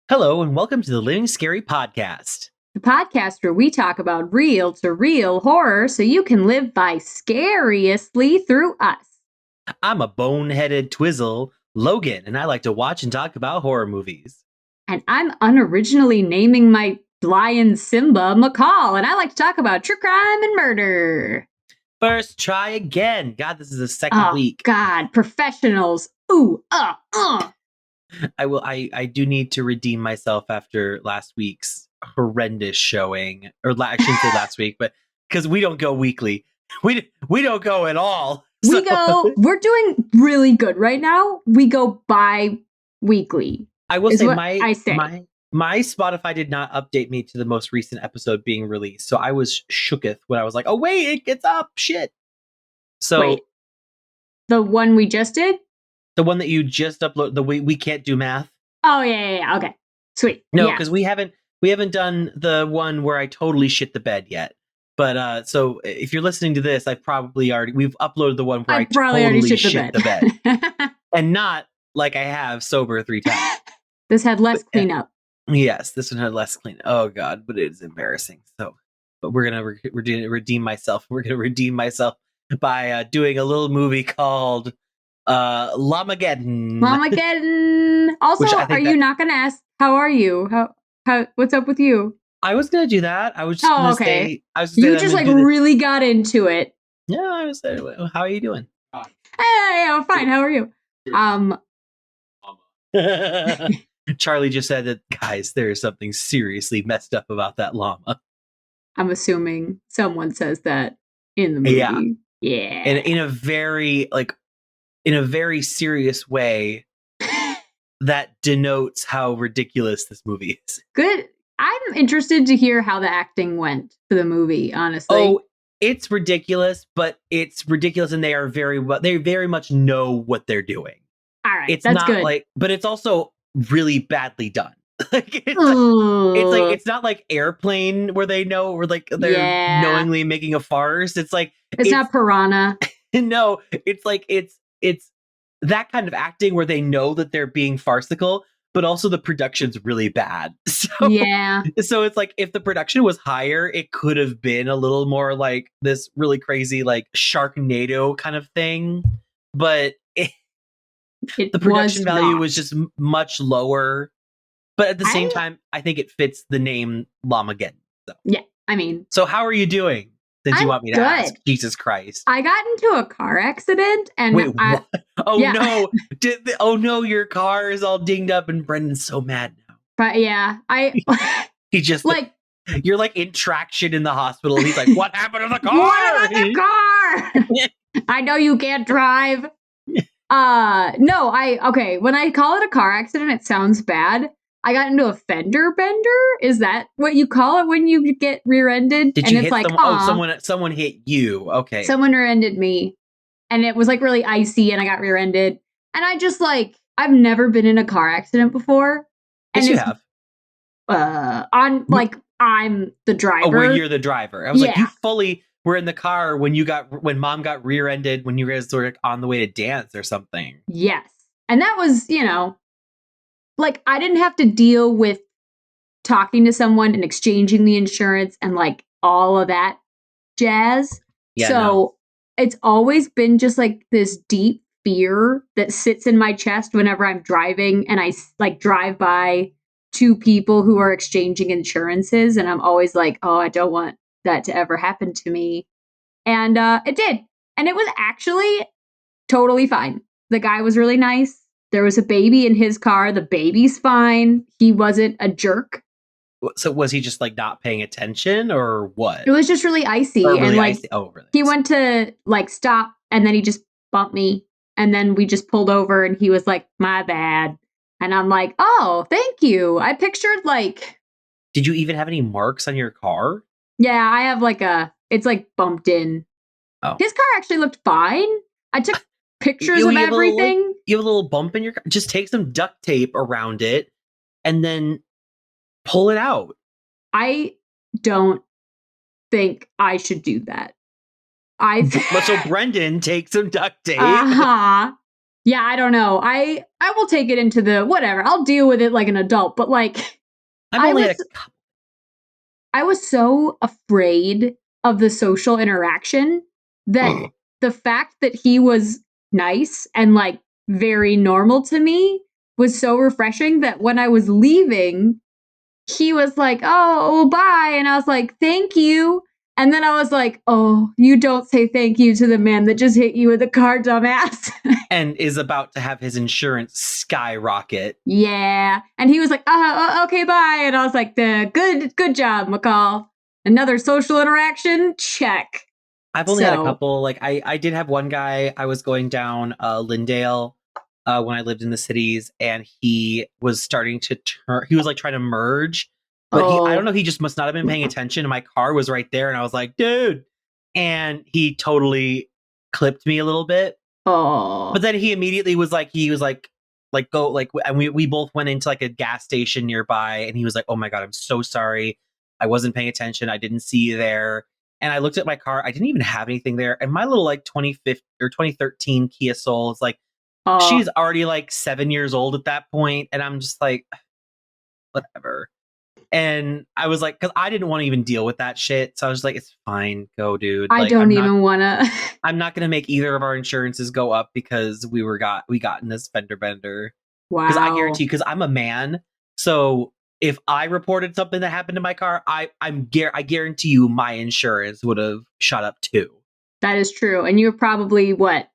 Hello, and welcome to the Living Scary Podcast. The podcast where we talk about real to real horror so you can live vicariously through us. I'm a boneheaded twizzle, Logan, and I like to watch and talk about horror movies. And I'm unoriginally naming my lion Simba McCall, and I like to talk about true crime and murder. First, try again. God, this is the second week. God, professionals. Ooh, I do need to redeem myself after last week's horrendous showing. I shouldn't say last week, but because we don't go weekly. We don't go at all. We're doing really good right now. We go bi-weekly. I will say my Spotify did not update me to the most recent episode being released. So I was shooketh when I was like, oh wait, it gets up. Shit. So wait, the one we just did? The one that you just uploaded, the we can't do math. Oh yeah. Okay. Sweet. No, because we haven't done the one where I totally shit the bed yet. But so if you're listening to this, we've uploaded the one where I totally shit the bed. And not like I have sober 3 times. This had less cleanup. Yes, this one had less cleanup. Oh god, but it is embarrassing. So, but we're gonna redeem myself. We're gonna redeem myself by doing a little movie called Lamageddon. Also, are you not gonna ask how are you? How what's up with you? I was gonna do that. I was just gonna say you just really got into it. Yeah, I was saying, how are you doing? Hey, I'm fine. How are you? Charlie just said that, guys, there is something seriously messed up about that llama. I'm assuming someone says that in the movie. Yeah. And in a very serious way that denotes how ridiculous this movie is. Good. I'm interested to hear how the acting went for the movie, honestly. Oh, it's ridiculous, but it's ridiculous, and they very much know what they're doing. All right, it's that's not good. But it's also really badly done. It's not like Airplane where they know, or like they're knowingly making a farce. It's not Piranha. No, it's that kind of acting where they know that they're being farcical, but also the production's really bad. So it's like if the production was higher, it could have been a little more like this really crazy like Sharknado kind of thing. But the production value was just much lower. But at the same time, I think it fits the name Lamageddon. So. Yeah, I mean. So how are you doing? Since you want me to ask, Jesus Christ. I got into a car accident and wait, what? No. No, your car is all dinged up and Brendan's so mad now. But yeah, he just like you're like in traction in the hospital. And he's like, what happened to the car? What happened to the car? I know you can't drive. No, when I call it a car accident, it sounds bad. I got into a fender bender. Is that what you call it when you get rear-ended? Did you hit someone? Someone hit you. Okay. Someone rear-ended me. And it was like really icy and I got rear-ended. And I just I've never been in a car accident before. Yes, you have. I'm the driver. Oh, where you're the driver. I was like, you fully were in the car when mom got rear-ended when you guys were on the way to dance or something. Yes. And that was, I didn't have to deal with talking to someone and exchanging the insurance and all of that jazz. Yeah, so it's always been just this deep fear that sits in my chest whenever I'm driving and I drive by two people who are exchanging insurances. And I'm always like, oh, I don't want that to ever happen to me. And it did. And it was actually totally fine. The guy was really nice. There was a baby in his car. The baby's fine. He wasn't a jerk. So was he just not paying attention or what? It was just really icy. Icy. Oh, really? He went to stop and then he just bumped me. And then we just pulled over and he was like, my bad. And I'm like, oh, thank you. I pictured Did you even have any marks on your car? Yeah, I have it's bumped in. Oh. His car actually looked fine. I took pictures of everything. You have a little bump in your car. Just take some duct tape around it and then pull it out. I don't think I should do that. So Brendan, take some duct tape. Uh-huh. Yeah, I don't know. I will take it into the whatever. I'll deal with it like an adult, but like I've only had a couple. I was so afraid of the social interaction that the fact that he was nice and like very normal to me was so refreshing that when I was leaving, he was like, "Oh, bye." And I was like, "Thank you." And then I was like, "Oh, you don't say thank you to the man that just hit you with a car, dumbass." And is about to have his insurance skyrocket. Yeah. And he was like, okay, bye. And I was like, good job, McCall. Another social interaction? Check. I've only had a couple. Like I did have one guy. I was going down Lindale when I lived in the cities, and he was starting to turn. He was like trying to merge, but I don't know. He just must not have been paying attention. And my car was right there, and I was like, dude, and he totally clipped me a little bit. Oh. But then he immediately was like, go like, and we both went into like a gas station nearby, and he was like, oh my God, I'm so sorry. I wasn't paying attention. I didn't see you there. And I looked at my car. I didn't even have anything there. And my little like 2015 or 2013 Kia Soul is like, she's already like 7 years old at that point. And I'm just like, whatever. And I was like, because I didn't want to even deal with that shit. So I was like, it's fine. Go, dude. I like, don't even want to. I'm not going to make either of our insurances go up because we got in this fender bender. Wow. Because I guarantee, because I'm a man. So if I reported something that happened to my car, I guarantee you my insurance would have shot up too. That is true. And you're probably what?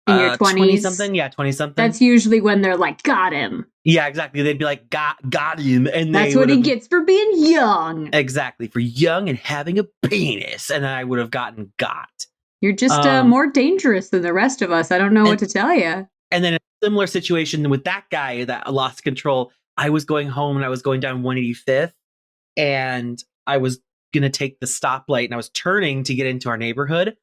In your 20s? 20 something? Yeah, 20 something. That's usually when they're like, got him. Yeah, exactly. They'd be like, got him. And that's what he gets for being young. Exactly. For young and having a penis. And then I would have gotten got. You're just more dangerous than the rest of us. I don't know what to tell you. And then a similar situation with that guy that lost control. I was going home and I was going down 185th and I was going to take the stoplight and I was turning to get into our neighborhood.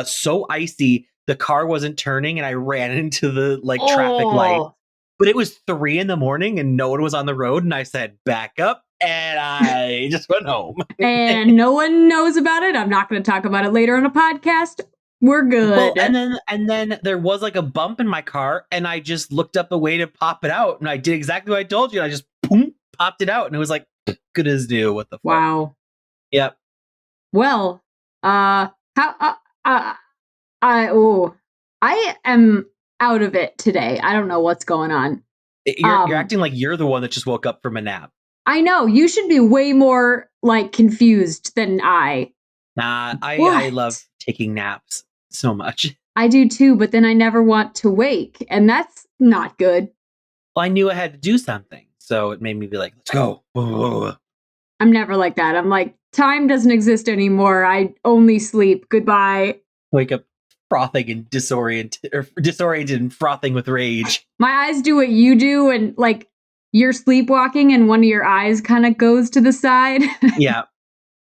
So icy, the car wasn't turning and I ran into the traffic light. But it was 3 a.m. and no one was on the road. And I said, back up. And I just went home. And no one knows about it. I'm not going to talk about it later on a podcast. We're good. Well, and then there was like a bump in my car, and I just looked up a way to pop it out, and I did exactly what I told you. And I just popped it out, and it was like good as new. What the fuck? Wow. Yep. Well, I am out of it today. I don't know what's going on. You're acting like you're the one that just woke up from a nap. I know. You should be way more like confused than I. Nah, I love taking naps so much. I do too, but then I never want to wake, and that's not good. Well, I knew I had to do something, so it made me be like, let's go. Whoa. I'm never like that. I'm like, time doesn't exist anymore. I only sleep. Goodbye. Wake up frothing and disoriented and frothing with rage. My eyes do what you do, and like you're sleepwalking and one of your eyes kind of goes to the side. Yeah.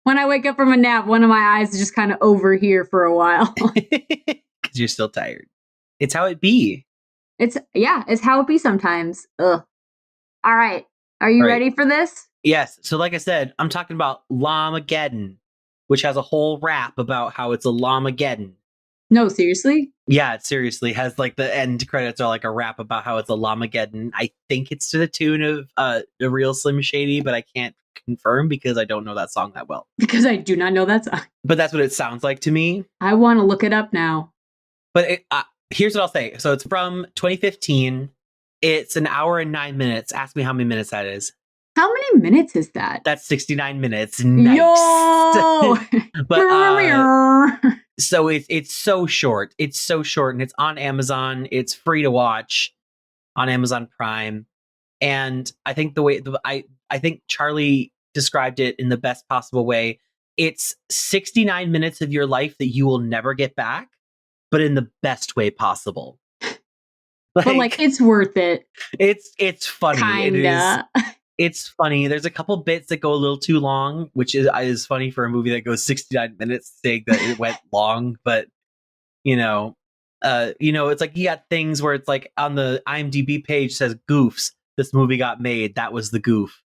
When I wake up from a nap, one of my eyes is just kind of over here for a while. Because you're still tired. It's how it be. It's how it be sometimes. Ugh. All right. Are you ready for this? Yes. So like I said, I'm talking about Llamageddon, which has a whole rap about how it's a Llamageddon. No, seriously? Yeah, it seriously has like the end credits are like a rap about how it's a Llamageddon. I think it's to the tune of The Real Slim Shady, but I can't confirm because I don't know that song that well. Because I do not know that song. But that's what it sounds like to me. I want to look it up now. But here's what I'll say. So it's from 2015. It's an hour and 9 minutes. Ask me how many minutes that is. How many minutes is that? That's 69 minutes. Nice. Yo! But so it's so short. It's so short, and it's on Amazon. It's free to watch on Amazon Prime. And I think I think Charlie described it in the best possible way. It's 69 minutes of your life that you will never get back, but in the best way possible. But it's worth it. It's funny. Kinda. It's funny. There's a couple bits that go a little too long, which is funny for a movie that goes 69 minutes, saying that it went long. But it's like you got things where it's like on the IMDb page says goofs. This movie got made. That was the goof.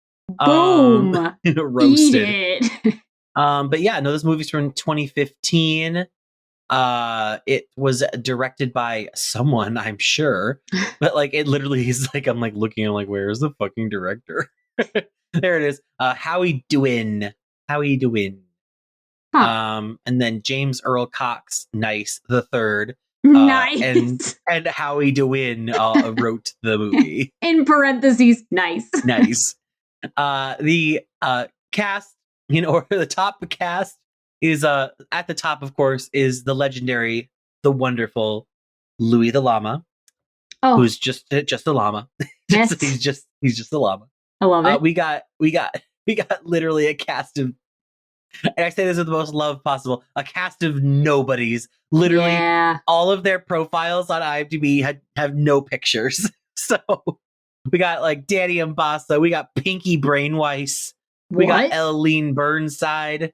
Boom. Roasted. Eat it. But yeah, no, this movie's from 2015. It was directed by someone, I'm sure, but like it literally is like I'm like looking, I'm like, where's the fucking director? There it is. Howie Dewin. Howie Dewin. And then James Earl Cox, nice, the third. Nice. And Howie Dewin wrote the movie. In parentheses, nice. Nice. The cast, or the top cast is at the top, of course, is the legendary, the wonderful Louis the Llama, who's just a llama. He's just a llama. I love it. We got literally a cast of, and I say this with the most love possible, a cast of nobodies. Literally, all of their profiles on IMDb have no pictures. So we got like Danny Mbassa, we got Pinky Brainweiss, we got Ellen Burnside.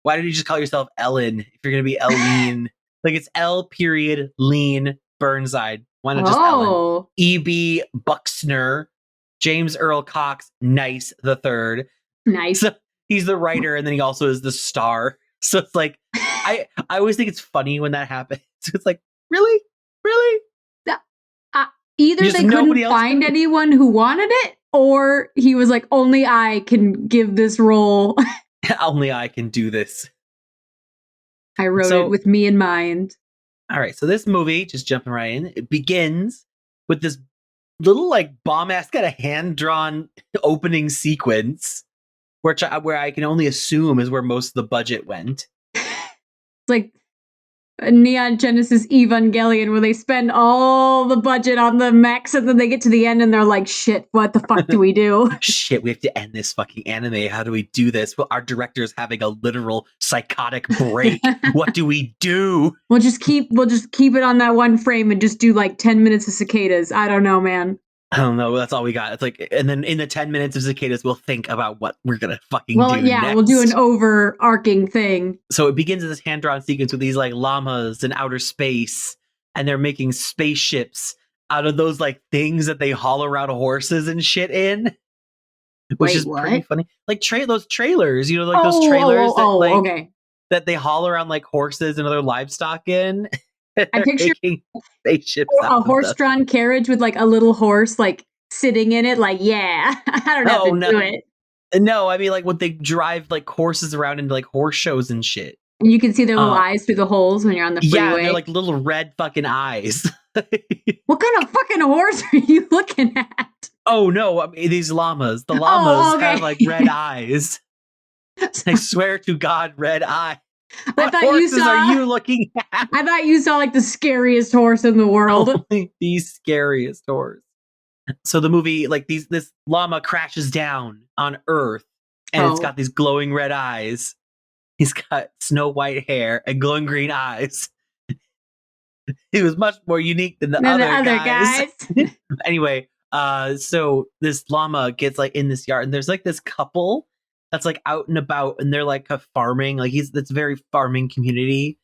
Why did you just call yourself Ellen if you're gonna be Ellen? Like it's L. Lean Burnside. Why not just Ellen? E.B. Buxner, James Earl Cox, nice, the third. Nice. So he's the writer, and then he also is the star. So it's like, I always think it's funny when that happens. It's like, really? Either they couldn't find anyone who wanted it, or he was like, only I can give this role. Only I can do this. I wrote it with me in mind. All right, so this movie, just jumping right in, it begins with this little like bomb-ass kind of hand-drawn opening sequence, where I can only assume is where most of the budget went. It's like a Neon Genesis Evangelion, where they spend all the budget on the mechs, and then they get to the end and they're like, shit, what the fuck do we do? Shit, we have to end this fucking anime. How do we do this? Well, our director's having a literal psychotic break. What do we do? We'll just keep it on that one frame and just do like 10 minutes of cicadas. I don't know, man. I don't know. That's all we got. It's like, and then in the 10 minutes of cicadas, we'll think about what we're gonna fucking do. Next. We'll do an overarching thing. So it begins with this hand-drawn sequence with these like llamas in outer space, and they're making spaceships out of those like things that they hollow out horses and shit in, which is pretty funny. Like those trailers, like those trailers that they haul around like horses and other livestock in. I picture spaceships, a horse-drawn carriage with like a little horse like sitting in it. Like, I don't have to do it. No, I mean like when they drive like horses around into like horse shows and shit. And you can see their little eyes through the holes when you're on the freeway. Yeah, they're like little red fucking eyes. What kind of fucking horse are you looking at? Oh no, I mean, these llamas. The llamas have like red eyes. I swear to God, red eyes. What horses are you looking at? I thought you saw like the scariest horse in the world. Only the scariest horse. So the movie, like this llama crashes down on Earth, and it's got these glowing red eyes. He's got snow white hair and glowing green eyes. He was much more unique than the other guys. Anyway, so this llama gets like in this yard, and there's like this couple that's like out and about, and they're like farming. Like that's very farming community.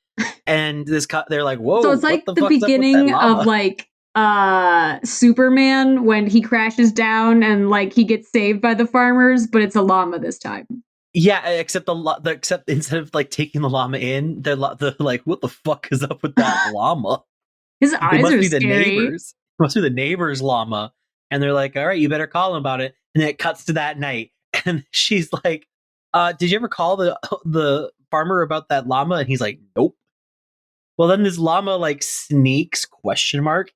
And they're like, whoa. So it's like the beginning of like Superman when he crashes down and like he gets saved by the farmers, but it's a llama this time. Yeah, except except instead of like taking the llama in, they're like, what the fuck is up with that llama? His eyes are scary. It must be the neighbor's llama. And they're like, all right, you better call him about it. And then it cuts to that night. And she's like, did you ever call the farmer about that llama? And he's like, nope. Well, then this llama like sneaks ?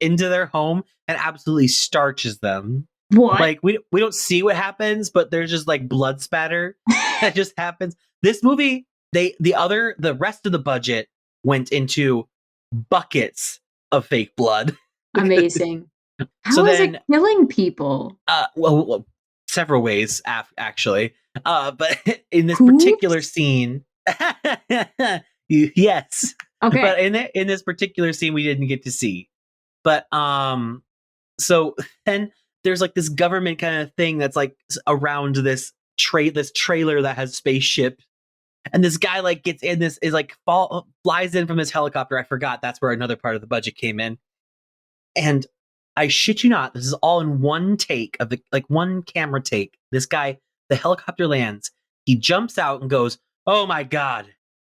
Into their home and absolutely starches them. What? Like we don't see what happens, but there's just like blood spatter that just happens. This movie, the rest of the budget went into buckets of fake blood. Amazing. How is it killing people? Well, several ways actually. But in this particular scene, yes. Okay. But in this particular scene, we didn't get to see. But so then there's like this government kind of thing that's like around this trailer that has spaceship, and this guy like gets in this is like flies in from his helicopter. I forgot that's where another part of the budget came in. And I shit you not, this is all in one take of one camera take. This guy, the helicopter lands, he jumps out and goes, "Oh my God,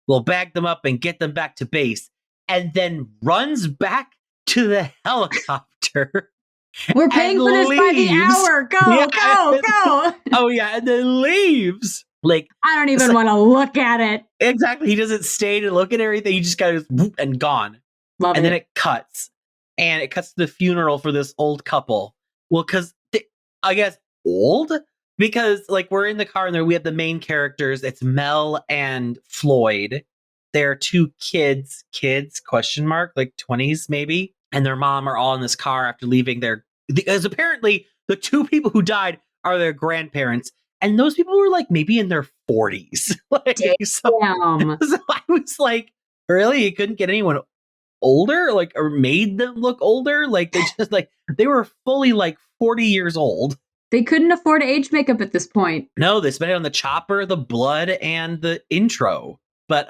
we'll bag them up and get them back to base." and then runs back to the helicopter. We're paying for this by the hour. Go. Oh yeah, and then leaves. Like, I don't even want to look at it. Exactly. He doesn't stay to look at everything. He just goes whoop, and gone. Love and it. Then it cuts. And it cuts to the funeral for this old couple. Well, because I guess old? Because like we're in the car and there we have the main characters. It's Mel and Floyd. They're two kids, question mark, like 20s maybe. And their mom are all in this car after leaving because apparently the two people who died are their grandparents. And those people were like maybe in their 40s. Like, so I was like, really? You couldn't get anyone older? Like, or made them look older? Like, they just like, they were fully like 40 years old. They couldn't afford age makeup at this point. No, they spent it on the chopper, the blood, and the intro. But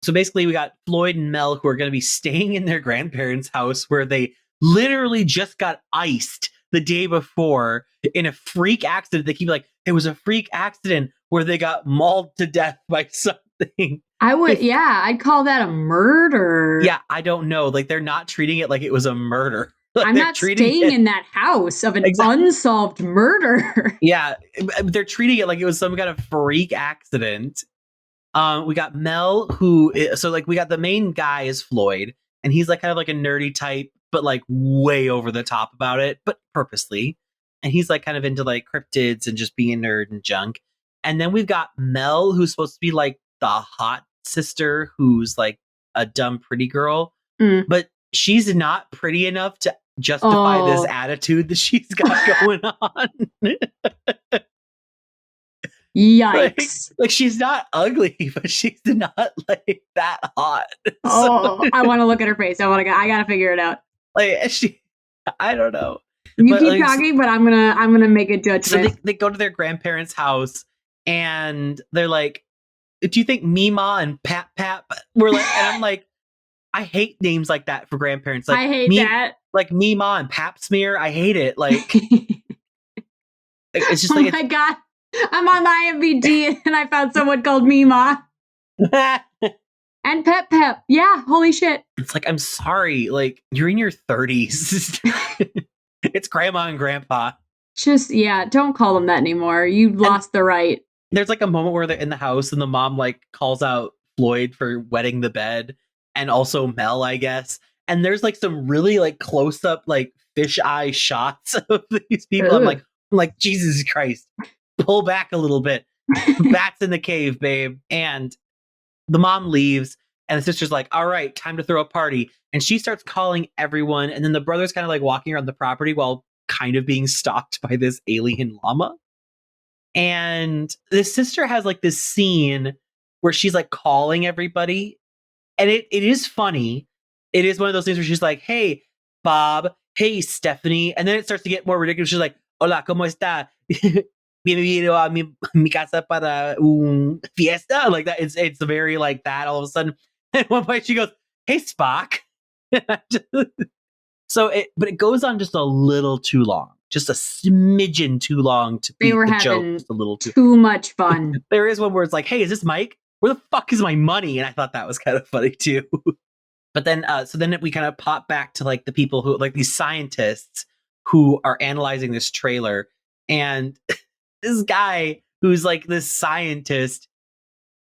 so basically we got Floyd and Mel who are going to be staying in their grandparents' house where they literally just got iced the day before in a freak accident. They keep like, it was a freak accident where they got mauled to death by something. I'd call that a murder. Yeah, I don't know. Like, they're not treating it like it was a murder. Like, I'm not staying in that house of an unsolved murder. Yeah, they're treating it like it was some kind of freak accident. We got Mel, we got the main guy is Floyd, and he's like kind of like a nerdy type, but like way over the top about it, but purposely. And he's like kind of into like cryptids and just being a nerd and junk. And then we've got Mel, who's supposed to be like the hot sister, who's like a dumb pretty girl, but she's not pretty enough to justify this attitude that she's got going on. Yikes. Like she's not ugly, but she's not like that hot. I want to look at her face. I gotta figure it out. Like I don't know. You keep talking, but I'm gonna make a judgment. So they go to their grandparents' house and they're like, do you think Mima and Pap were like, and I'm like, I hate names like that for grandparents. Like, I hate that. Like Mima and Pap Smear. I hate it. Like, it's just like, oh my God. I'm on IMDb and I found someone called Mima. And Pep. Yeah, holy shit. It's like, I'm sorry. Like, you're in your 30s. It's grandma and grandpa. Just, don't call them that anymore. You lost the right. There's like a moment where they're in the house and the mom like calls out Floyd for wetting the bed and also Mel, I guess. And there's like some really like close up like fisheye shots of these people. I'm like, Jesus Christ, pull back a little bit. Bats in the cave, babe. And the mom leaves and the sister's like, all right, time to throw a party. And she starts calling everyone. And then the brother's kind of like walking around the property while kind of being stalked by this alien llama. And the sister has like this scene where she's like calling everybody. And it is funny. It is one of those things where she's like, hey, Bob. Hey, Stephanie. And then it starts to get more ridiculous. She's like, hola, ¿cómo está? Bienvenido a mi casa para un fiesta. Like that. It's very like that all of a sudden. At one point she goes, hey, Spock. But it goes on just a little too long. Just a smidgen too long to beat the joke. Just a little too much fun. There is one where it's like, hey, is this Mike? Where the fuck is my money? And I thought that was kind of funny too. But then, so then we kind of pop back to like the people who, like these scientists who are analyzing this trailer. And this guy who's like this scientist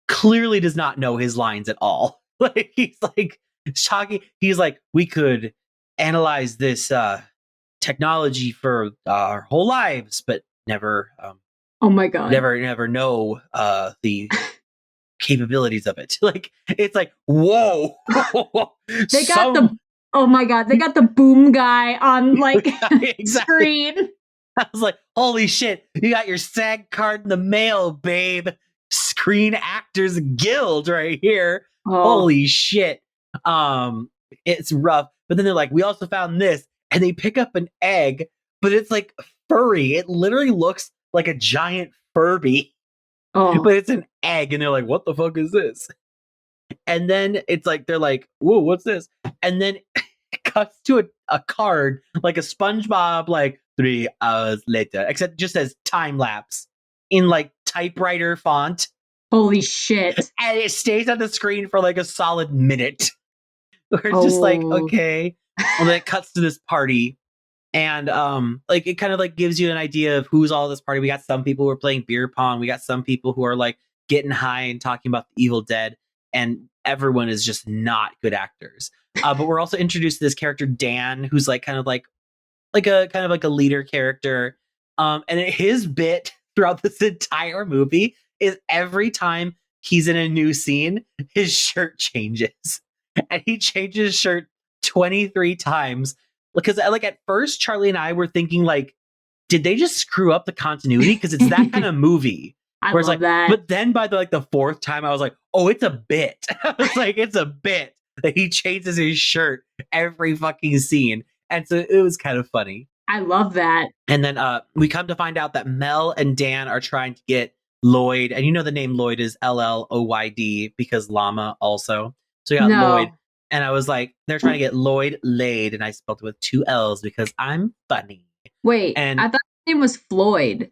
clearly does not know his lines at all. Like he's like talking. He's like, we could analyze this technology for our whole lives, but never. Oh my God! Never know the capabilities of it. Like it's like, whoa! They got oh my God! They got the boom guy on like screen. I was like, holy shit! You got your SAG card in the mail, babe. Screen Actors Guild right here. Oh. Holy shit! It's rough. But then they're like, we also found this, and they pick up an egg, but it's like furry. It literally looks like a giant Furby. Oh. But it's an egg, and they're like, what the fuck is this? And then it's like, they're like, whoa, what's this? And then it cuts to a card, like a SpongeBob, like 3 hours later, except it just says time lapse in like typewriter font. Holy shit. And it stays on the screen for like a solid minute. We're just like, okay. Well, then it cuts to this party. And like it kind of like gives you an idea of who's all this party. We got some people who are playing beer pong. We got some people who are like getting high and talking about the Evil Dead. And everyone is just not good actors. But we're also introduced to this character Dan, who's like kind of like a leader character. And his bit throughout this entire movie is every time he's in a new scene, his shirt changes, and he changes his shirt 23 times. Because like at first, Charlie and I were thinking like, did they just screw up the continuity? Because it's that kind of movie. I love like, that. But then by the fourth time, I was like, oh, it's a bit. I was like, it's a bit that he changes his shirt every fucking scene. And so it was kind of funny. I love that. And then we come to find out that Mel and Dan are trying to get Lloyd. And you know the name Lloyd is Lloyd because llama also. So you got Lloyd. And I was like, they're trying to get Lloyd laid. And I spelled it with 2 L's because I'm funny. Wait, and I thought his name was Floyd.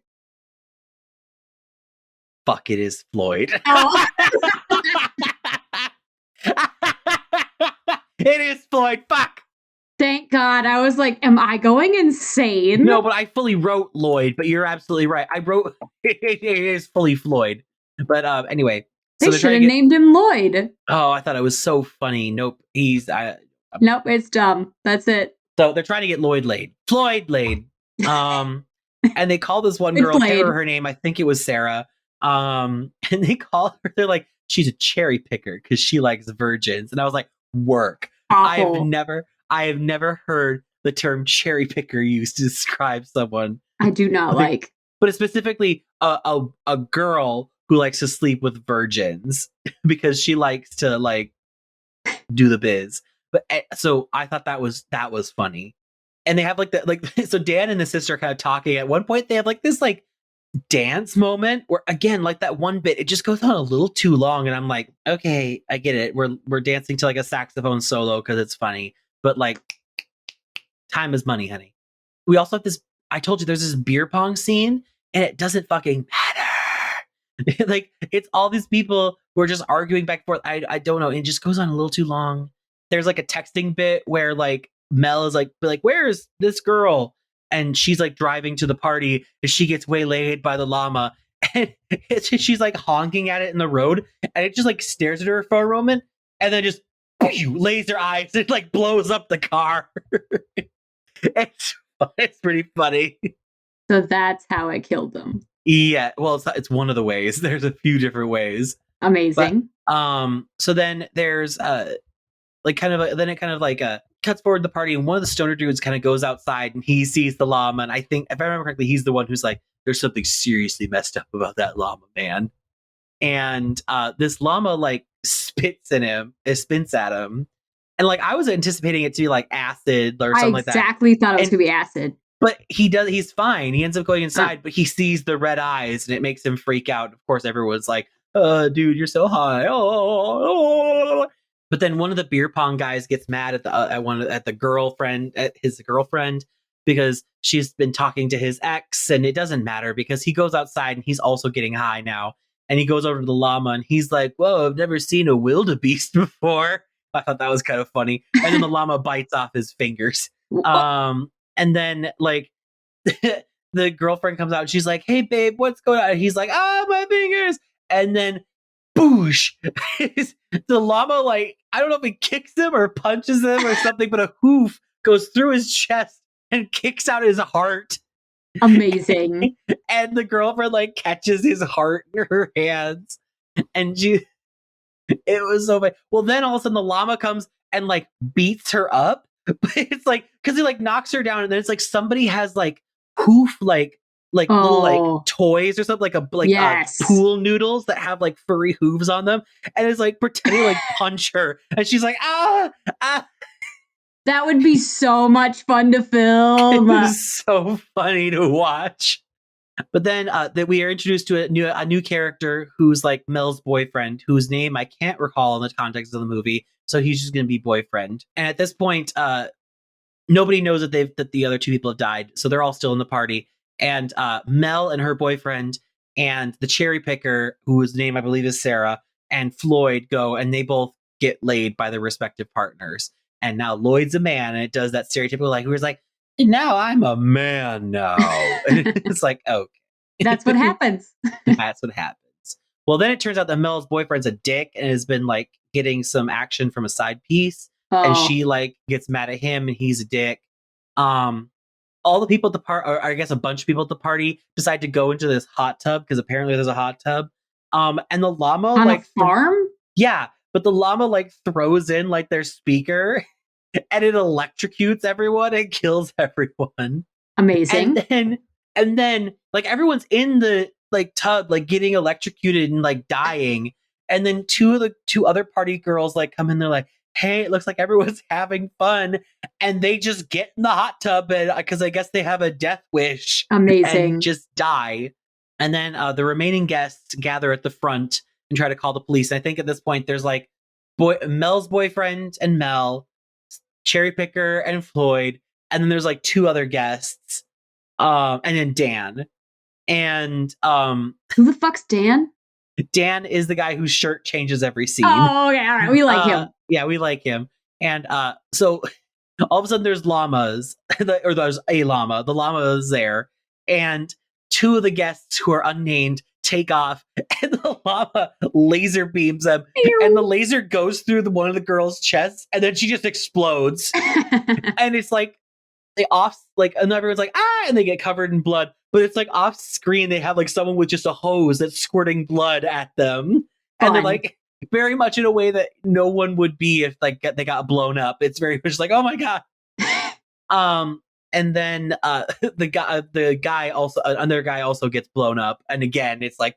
Fuck, it is Floyd. Oh. It is Floyd. Fuck. Thank God. I was like, am I going insane? No, but I fully wrote Lloyd, but you're absolutely right. I wrote it is fully Floyd. But anyway. So they should have named him Lloyd. Oh, I thought it was so funny. Nope. Nope, it's dumb. That's it. So they're trying to get Lloyd laid. Floyd laid. And they call this one girl, I can't remember her name. I think it was Sarah. And they call her, they're like, she's a cherry picker because she likes virgins. And I was like, work. Awful. I have never heard the term cherry picker used to describe someone. I do not like. But it's specifically a girl who likes to sleep with virgins because she likes to like do the biz. But so I thought that was funny. And they have so Dan and the sister are kind of talking. At one point they have like this like dance moment where again, like that one bit, it just goes on a little too long. And I'm like, okay, I get it. We're dancing to like a saxophone solo because it's funny. But like, time is money, honey. We also have this, I told you there's this beer pong scene and it doesn't fucking matter. Like, it's all these people who are just arguing back and forth. I don't know. It just goes on a little too long. There's like a texting bit where like Mel is like, where's this girl? And she's like driving to the party and she gets waylaid by the llama. And she's like honking at it in the road. And it just like stares at her for a moment and then just laser eyes. It like blows up the car. It's pretty funny. So that's how I killed them. Yeah, well, it's one of the ways. There's a few different ways. Amazing. But, so then there's like kind of cuts forward the party, and one of the stoner dudes kind of goes outside and he sees the llama, and I think if I remember correctly, he's the one who's like, "There's something seriously messed up about that llama, man." And this llama like spits at him, and like I was anticipating it to be like acid or something like that. I exactly thought it was gonna be acid. But he's fine. He ends up going inside, but he sees the red eyes and it makes him freak out. Of course, everyone's like, dude, you're so high. Oh. But then one of the beer pong guys gets mad at his girlfriend, because she's been talking to his ex, and it doesn't matter because he goes outside and he's also getting high now. And he goes over to the llama and he's like, whoa, I've never seen a wildebeest before. I thought that was kind of funny. And then the llama bites off his fingers. And then, like, the girlfriend comes out and she's like, hey, babe, what's going on? And he's like, my fingers. And then, boosh. The llama, like, I don't know if he kicks him or punches him or something, but a hoof goes through his chest and kicks out his heart. Amazing. And the girlfriend, like, catches his heart in her hands. And it was so funny. Well, then all of a sudden the llama comes and, like, beats her up. But it's like, because he like knocks her down, and then it's like somebody has like hoof little like toys or something, like pool noodles that have like furry hooves on them, and it's like pretending to like punch her, and she's like ah. That would be so much fun to film. It was so funny to watch. But then that we are introduced to a new character who's like Mel's boyfriend, whose name I can't recall in the context of the movie. So he's just going to be boyfriend. And at this point, nobody knows that the other two people have died. So they're all still in the party. And Mel and her boyfriend and the cherry picker, whose name I believe is Sarah, and Floyd go, and they both get laid by their respective partners. And now Lloyd's a man, and it does that stereotypical like who's like, now I'm a man now. And it's like, okay. That's what happens. That's what happens. Well, then it turns out that Mel's boyfriend's a dick and has been like getting some action from a side piece. And she like gets mad at him and he's a dick. All the people at the party, or I guess a bunch of people at the party, decide to go into this hot tub because apparently there's a hot tub. And the llama on like a farm? Yeah, but the llama like throws in like their speaker and it electrocutes everyone and kills everyone. Amazing. And then like everyone's in the like tub like getting electrocuted and like dying. And then two other party girls like come in, they're like, hey, it looks like everyone's having fun. And they just get in the hot tub and because I guess they have a death wish. Amazing. And just die. And then the remaining guests gather at the front and try to call the police. And I think at this point there's like Mel's boyfriend and Mel, Cherry Picker and Floyd, and then there's like two other guests, and then Dan. And who the fuck's Dan? Dan is the guy whose shirt changes every scene. Oh, okay, all right, we like him. Yeah, we like him. And so all of a sudden there's llamas, or there's a llama. The llama is there, and two of the guests who are unnamed take off, and the llama laser beams them. Ew. And the laser goes through one of the girls' chests, and then she just explodes. And it's like they off, like, and everyone's like, ah, and they get covered in blood. But it's like off screen, they have like someone with just a hose that's squirting blood at them. Fun. And they're like very much in a way that no one would be if like they got blown up. It's very much like, oh my God. And then the guy also, another guy also gets blown up. And again, it's like,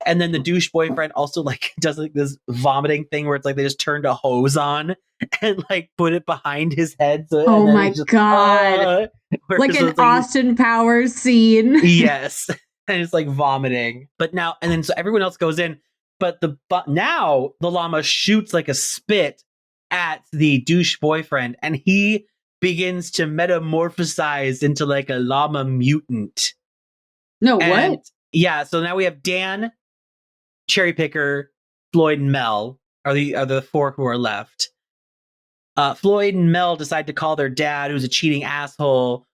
and then the douche boyfriend also like does like this vomiting thing where it's like they just turned a hose on and like put it behind his head. So, oh my God. Like an Austin Powers scene. Yes. And it's like vomiting. But now, and then so everyone else goes in, but now the llama shoots like a spit at the douche boyfriend and he begins to metamorphosize into like a llama mutant. No, what? Yeah, so now we have Dan, Cherry Picker, Floyd, and Mel are the four who are left. Floyd and Mel decide to call their dad, who's a cheating asshole,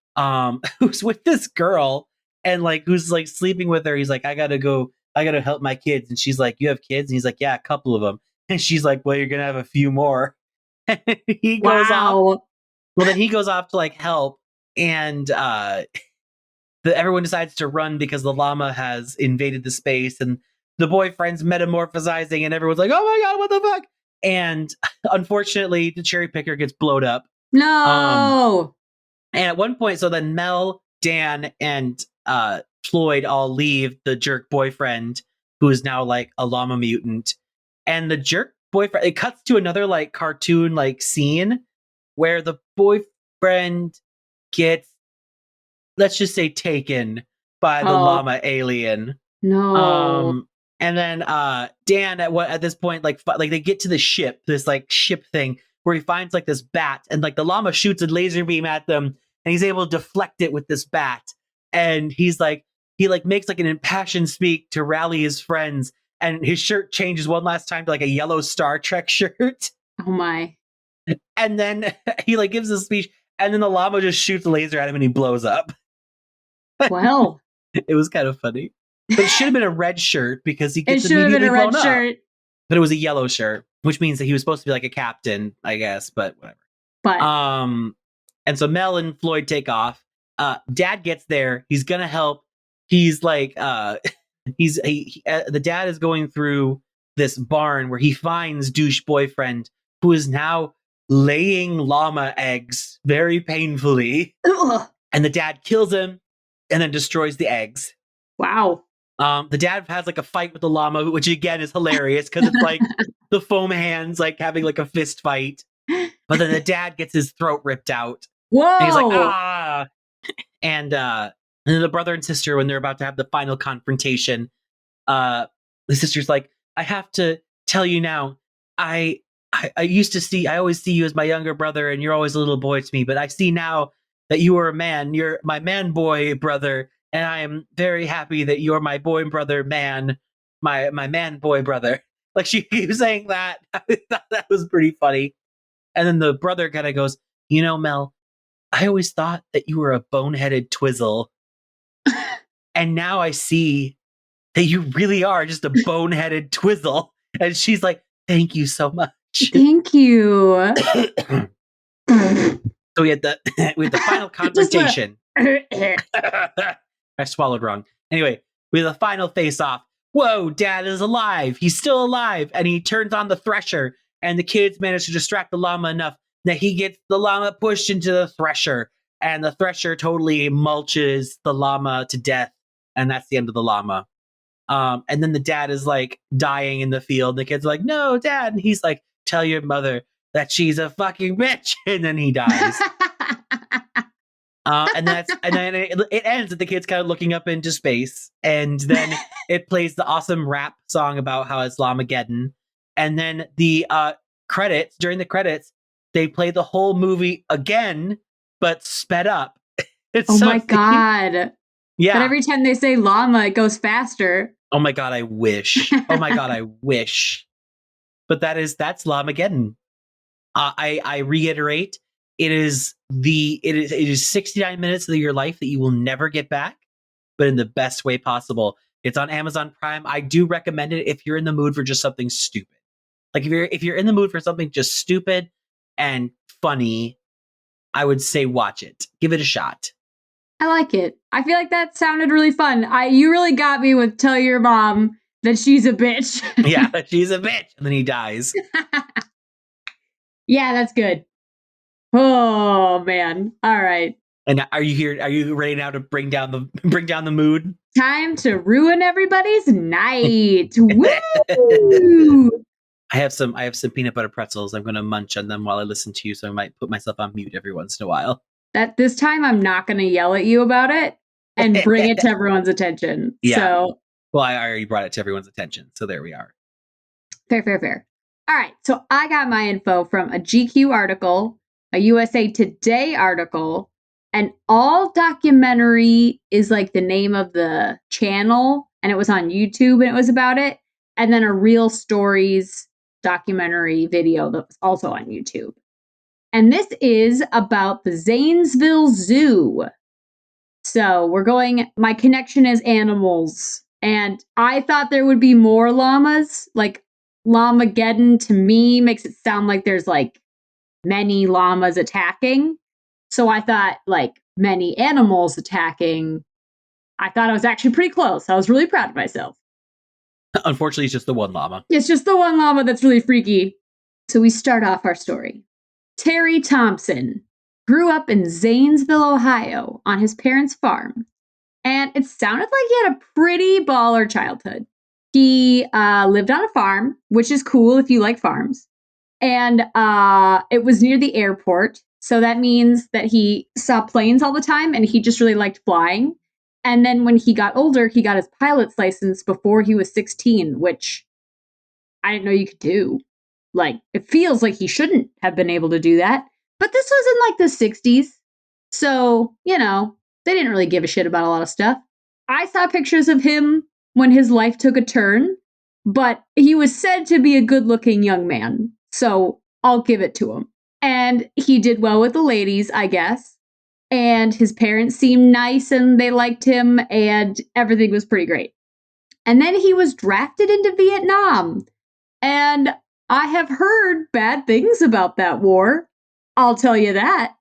who's with this girl and like who's like sleeping with her. He's like, I gotta help my kids. And she's like, you have kids? And he's like, yeah, a couple of them. And she's like, well, you're gonna have a few more. And he goes off. Well, then he goes off to like help, and everyone decides to run because the llama has invaded the space, and the boyfriend's metamorphosizing, and everyone's like, "Oh my God, what the fuck!" And unfortunately, the Cherry Picker gets blowed up. No. And at one point, so then Mel, Dan, and Floyd all leave the jerk boyfriend, who is now like a llama mutant, and the jerk boyfriend. It cuts to another like cartoon like scene where the boyfriend gets, let's just say, taken by the llama alien. No. And then Dan at this point like they get to the ship, this like ship thing where he finds like this bat, and like the llama shoots a laser beam at them, and he's able to deflect it with this bat. And he makes like an impassioned speak to rally his friends, and his shirt changes one last time to like a yellow Star Trek shirt. Oh my. And then he like gives a speech, and then the llama just shoots a laser at him and he blows up. Well, it was kind of funny. But it should have been a red shirt because he gets it should have been a red blown shirt. Up. But it was a yellow shirt, which means that he was supposed to be like a captain, I guess, but whatever. But and so Mel and Floyd take off. Dad gets there. He's gonna help. He's like the dad is going through this barn where he finds douche boyfriend, who is now laying llama eggs very painfully. Ugh. And the dad kills him and then destroys the eggs. Wow. The dad has like a fight with the llama, which again is hilarious because it's like the foam hands like having like a fist fight. But then the dad gets his throat ripped out. Whoa! And he's like, ah! And then the brother and sister, when they're about to have the final confrontation, the sister's like, I have to tell you now, I always see you as my younger brother, and you're always a little boy to me, but I see now that you are a man. You're my man boy brother, and I am very happy that you're my boy brother man, my man boy brother. Like she keeps saying that. I thought that was pretty funny. And then the brother kind of goes, Mel, I always thought that you were a boneheaded twizzle. And now I see that you really are just a boneheaded twizzle. And she's like, thank you so much. Thank you. So we had the final confrontation. I swallowed wrong. Anyway, we had the final face off. Whoa, Dad is alive. He's still alive. And he turns on the thresher, and the kids manage to distract the llama enough that he gets the llama pushed into the thresher, and the thresher totally mulches the llama to death. And that's the end of the llama. And then the dad is like dying in the field. The kid's like, no, Dad. And he's like, tell your mother that she's a fucking bitch. And then he dies. And then it ends with the kids kind of looking up into space, and then it plays the awesome rap song about how it's Lamageddon, and then the credits, during the credits, they play the whole movie again, but sped up. Oh my god! Yeah. But every time they say llama, it goes faster. Oh my god! I wish. Oh my god! I wish. But that's Lamageddon. I reiterate. It is 69 minutes of your life that you will never get back, but in the best way possible. It's on Amazon Prime. I do recommend it if you're in the mood for just something stupid. Like if you're in the mood for something just stupid and funny, I would say watch it. Give it a shot. I like it. I feel like that sounded really fun. You really got me with tell your mom that she's a bitch. Yeah, that she's a bitch, and then he dies. Yeah, that's good. Oh man! All right. And are you here? Are you ready now to bring down the mood? Time to ruin everybody's night. Woo! I have some peanut butter pretzels. I'm going to munch on them while I listen to you, so I might put myself on mute every once in a while. This time, I'm not going to yell at you about it and bring it to everyone's attention. Yeah. So, well, I already brought it to everyone's attention, so there we are. Fair. All right. So I got my info from a GQ article, a USA Today article, and All Documentary is like the name of the channel, and it was on YouTube, and it was about it, and then a Real Stories documentary video that was also on YouTube. And this is about the Zanesville Zoo. So my connection is animals, and I thought there would be more llamas. Like Lamageddon to me makes it sound like there's like many llamas attacking. So I thought like many animals attacking. I thought I was actually pretty close. I was really proud of myself. Unfortunately, it's just the one llama. It's just the one llama that's really freaky. So we start off our story. Terry Thompson grew up in Zanesville, Ohio on his parents' farm. And it sounded like he had a pretty baller childhood. He lived on a farm, which is cool if you like farms. And it was near the airport. So that means that he saw planes all the time and he just really liked flying. And then when he got older, he got his pilot's license before he was 16, which I didn't know you could do. Like, it feels like he shouldn't have been able to do that. But this was in like the 60s. So, they didn't really give a shit about a lot of stuff. I saw pictures of him when his life took a turn, but he was said to be a good-looking young man. So I'll give it to him. And he did well with the ladies, I guess. And his parents seemed nice and they liked him and everything was pretty great. And then he was drafted into Vietnam. And I have heard bad things about that war. I'll tell you that.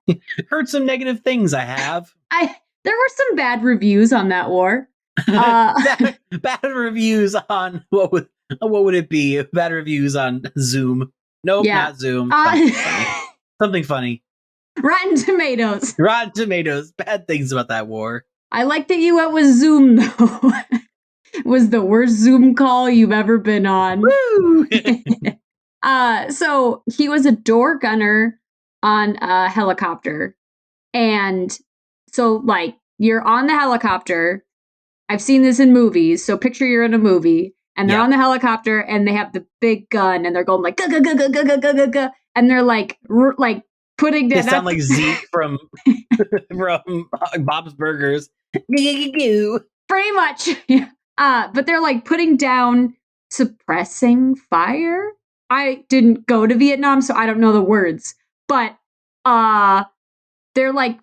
Heard some negative things, I have. There were some bad reviews on that war. Bad reviews on what would it be? Bad reviews on Zoom. Nope, yeah. Not Zoom. Something funny. Rotten Tomatoes. Rotten Tomatoes. Bad things about that war. I like that you went with Zoom, though. It was the worst Zoom call you've ever been on. Woo! So he was a door gunner on a helicopter. And so, like, you're on the helicopter. I've seen this in movies. So picture you're in a movie. And they're on the helicopter and they have the big gun and they're going like, ga. And they're like putting down. They sound like Zeke from Bob's Burgers. Pretty much. But they're like putting down suppressing fire. I didn't go to Vietnam, so I don't know the words. But they're like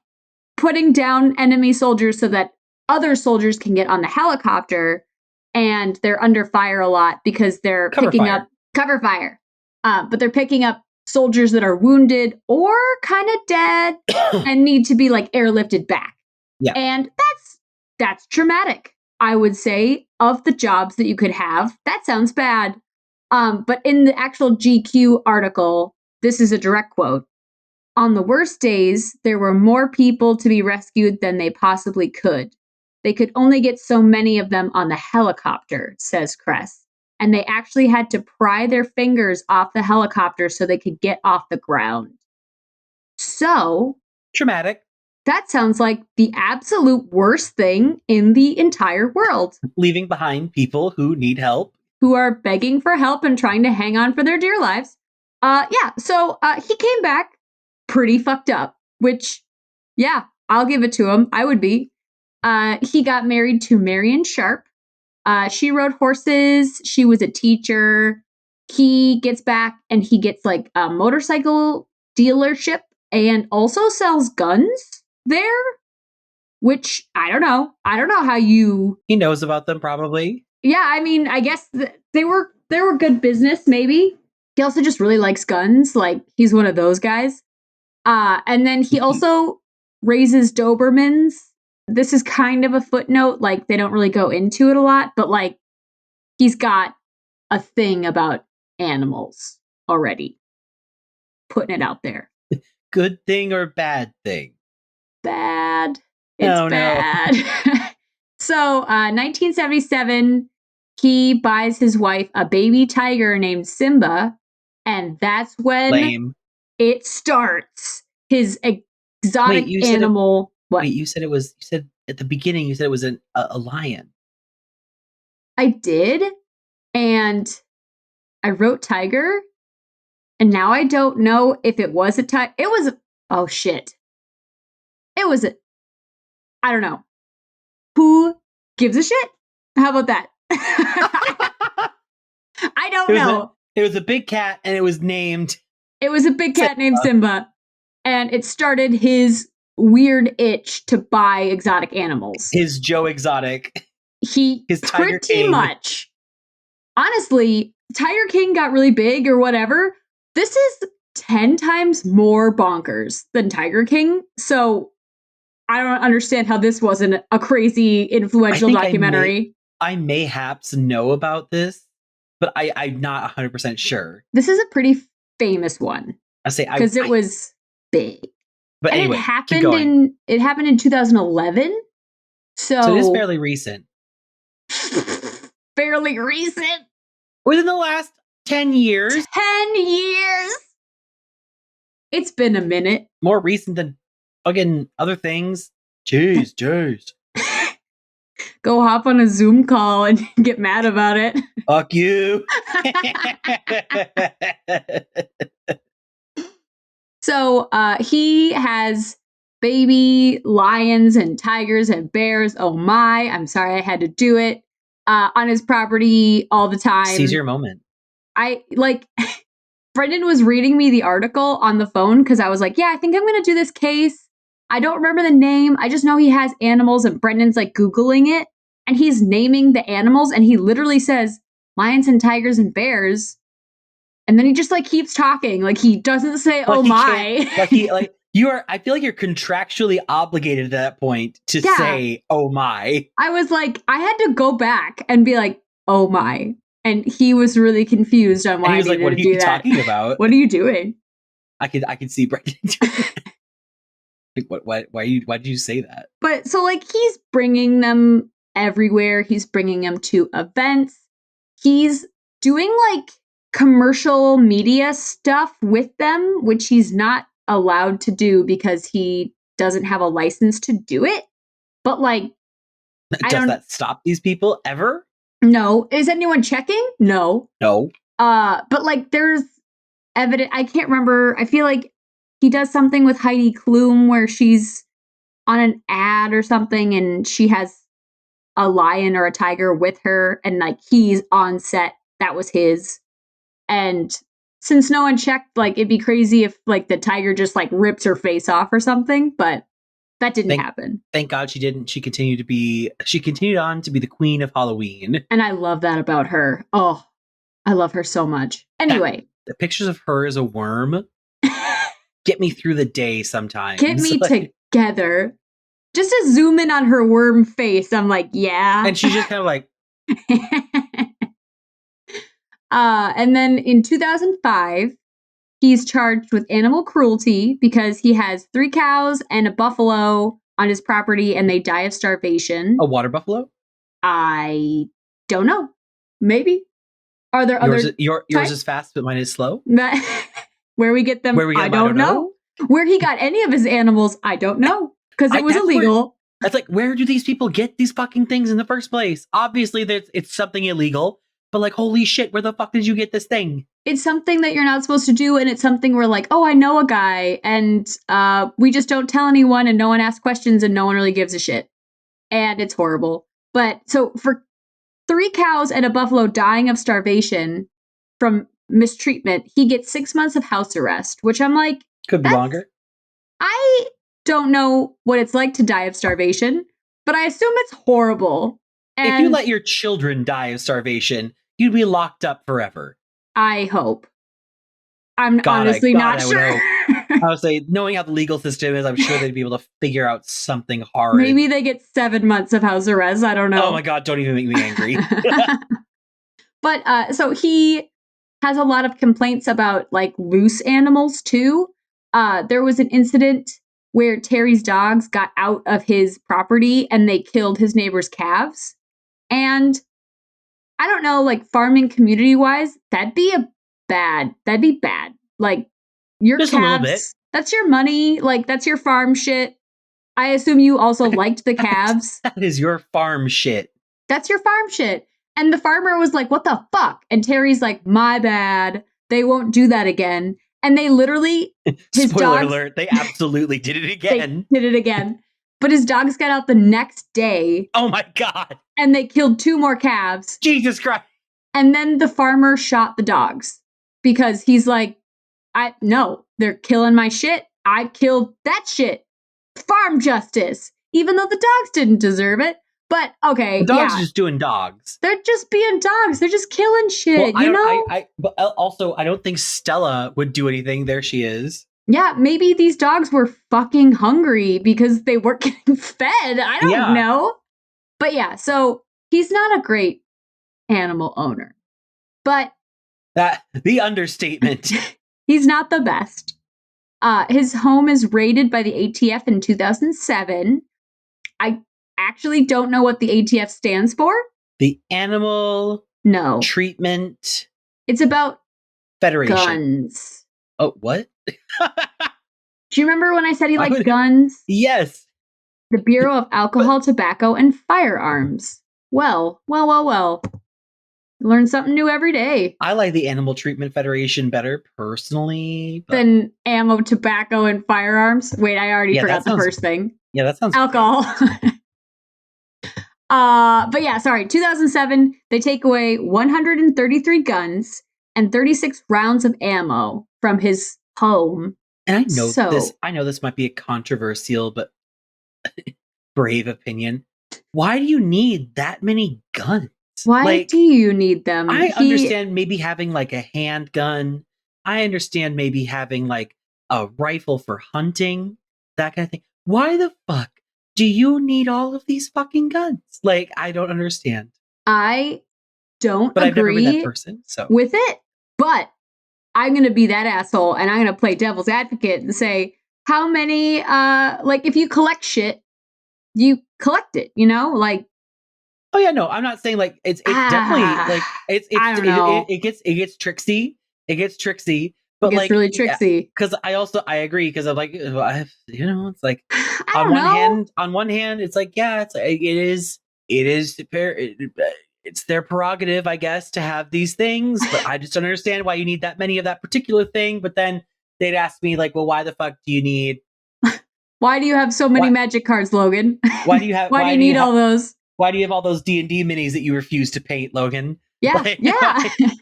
putting down enemy soldiers so that other soldiers can get on the helicopter, and they're under fire a lot because they're picking up cover fire. But they're picking up soldiers that are wounded or kind of dead and need to be like airlifted back. Yeah. And that's traumatic, I would say, of the jobs that you could have. That sounds bad. But in the actual GQ article, this is a direct quote. On the worst days, there were more people to be rescued than they possibly could. They could only get so many of them on the helicopter, says Kress. And they actually had to pry their fingers off the helicopter so they could get off the ground. So, traumatic. That sounds like the absolute worst thing in the entire world. Leaving behind people who need help. Who are begging for help and trying to hang on for their dear lives. So he came back pretty fucked up, which, yeah, I'll give it to him. I would be. He got married to Marion Sharp. She rode horses. She was a teacher. He gets back and he gets like a motorcycle dealership and also sells guns there, which I don't know. I don't know how you... He knows about them probably. Yeah, I mean, I guess they were good business, maybe. He also just really likes guns. Like, he's one of those guys. And then he also raises Dobermans. This is kind of a footnote. Like, they don't really go into it a lot. But, like, he's got a thing about animals already. Putting it out there. Good thing or bad thing? Bad. It's bad. No. So, 1977, he buys his wife a baby tiger named Simba. And that's when it starts. His exotic animal. You said at the beginning, you said it was a lion. I did. And I wrote tiger. And now I don't know if it was a tiger. It was, oh shit. It was I don't know. Who gives a shit? How about that? I don't know. It was a big cat and it was named. It was a big cat named Simba. And it started his weird itch to buy exotic animals. His Joe Exotic. His Tiger King. Much. Honestly, Tiger King got really big or whatever. This is 10 times more bonkers than Tiger King. So I don't understand how this wasn't a crazy, influential documentary. I mayhaps know about this, but I'm not 100% sure. This is a pretty famous one. I say because it was big. But and anyway, it happened in 2011. So it is fairly recent. Fairly recent. Within the last 10 years. 10 years. It's been a minute. More recent than fucking other things. Jeez. Go hop on a Zoom call and get mad about it. Fuck you. So he has baby lions and tigers and bears. Oh my, I'm sorry I had to do it. On his property all the time. Seize your moment. Brendan was reading me the article on the phone because I was like, yeah, I think I'm going to do this case. I don't remember the name. I just know he has animals and Brendan's like Googling it and he's naming the animals and he literally says lions and tigers and bears. And then he just like keeps talking. Like he doesn't say, oh my. I feel like you're contractually obligated at that point to say, oh my. I was like, I had to go back and be like, oh my. And he was really confused on why he was like, what are you talking about? What are you doing? I could see Brendan doing that. Like, why did you say that? But so like he's bringing them everywhere. He's bringing them to events. He's doing like commercial media stuff with them, which he's not allowed to do because he doesn't have a license to do it. But like, does that stop these people ever? No. Is anyone checking? No. But like there's evidence. I can't remember. I feel like he does something with Heidi Klum where she's on an ad or something and she has a lion or a tiger with her and like he's on set that was his. And since no one checked, like, it'd be crazy if, like, the tiger just, like, rips her face off or something, but that didn't happen. Thank God she didn't. She continued on to be the queen of Halloween. And I love that about her. Oh, I love her so much. Anyway. The pictures of her as a worm get me through the day sometimes. Get me together. Just to zoom in on her worm face, I'm like, yeah. And she's just kind of like... and then in 2005, he's charged with animal cruelty because he has 3 cows and a buffalo on his property and they die of starvation. A water buffalo? I don't know. Maybe. Are there other... Yours is fast, but mine is slow? Where we get them, I don't know. Where he got any of his animals, I don't know. Because it was illegal. That's like, where do these people get these fucking things in the first place? Obviously, it's something illegal. But like, holy shit, where the fuck did you get this thing? It's something that you're not supposed to do. And it's something where like, oh, I know a guy. And we just don't tell anyone. And no one asks questions. And no one really gives a shit. And it's horrible. But so for 3 cows and a buffalo dying of starvation from mistreatment, he gets 6 months of house arrest, which I'm like... Could be longer. I don't know what it's like to die of starvation, but I assume it's horrible. And if you let your children die of starvation, you'd be locked up forever. I hope. I'm honestly not sure. I would say, knowing how the legal system is, I'm sure they'd be able to figure out something hard. Maybe they get 7 months of house arrest. I don't know. Oh my God, don't even make me angry. But so he has a lot of complaints about like loose animals too. There was an incident where Terry's dogs got out of his property and they killed his neighbor's calves. And I don't know, like farming community wise, that'd be bad. Like your just calves, a little bit. That's your money. Like that's your farm shit. I assume you also liked the calves. That is your farm shit. That's your farm shit. And the farmer was like, what the fuck? And Terry's like, my bad. They won't do that again. And they literally, his spoiler dogs, alert, they absolutely did it again. They did it again. But his dogs got out the next day. Oh my God. And they killed 2 more calves. Jesus Christ. And then the farmer shot the dogs because he's like, no, they're killing my shit. I killed that shit. Farm justice. Even though the dogs didn't deserve it. But okay, the dogs are just doing dogs. They're just being dogs. They're just killing shit, well, you know? But also, I don't think Stella would do anything. There she is. Yeah, maybe these dogs were fucking hungry because they weren't getting fed. I don't know. But yeah, so he's not a great animal owner. But... the understatement. He's not the best. His home is raided by the ATF in 2007. I actually don't know what the ATF stands for. The Animal Treatment. It's about Federation. Guns. Oh, what? Do you remember when I said he liked guns? Yes. The Bureau of Alcohol, Tobacco, and Firearms. Well. Learn something new every day. I like the Animal Treatment Federation better, personally. Than ammo, tobacco, and firearms? Wait, I already forgot the first thing. Yeah, that sounds... Alcohol. But yeah, sorry. 2007, they take away 133 guns and 36 rounds of ammo from his home. And I know this might be a controversial but brave opinion. Why do you need that many guns? Why do you need them? I understand maybe having like a handgun. I understand maybe having like a rifle for hunting, that kind of thing. Why the fuck do you need all of these fucking guns? Like, I don't understand. I don't agree I've never been that person, with it. But I'm going to be that asshole and I'm going to play devil's advocate and say, how many, like if you collect shit, you collect it, you know? Like, oh yeah, no, I'm not saying like it's definitely like it gets tricksy. It gets tricksy, but like really tricksy. Because I agree because I'm like, it's like on one hand, it's like it's their prerogative, I guess, to have these things, but I just don't understand why you need that many of that particular thing. But then they'd ask me like, well, why the fuck do you need? Why do you have so many magic cards, Logan? Why do you have? Why do you need all those? Why do you have all those D&D minis that you refuse to paint, Logan? Yeah,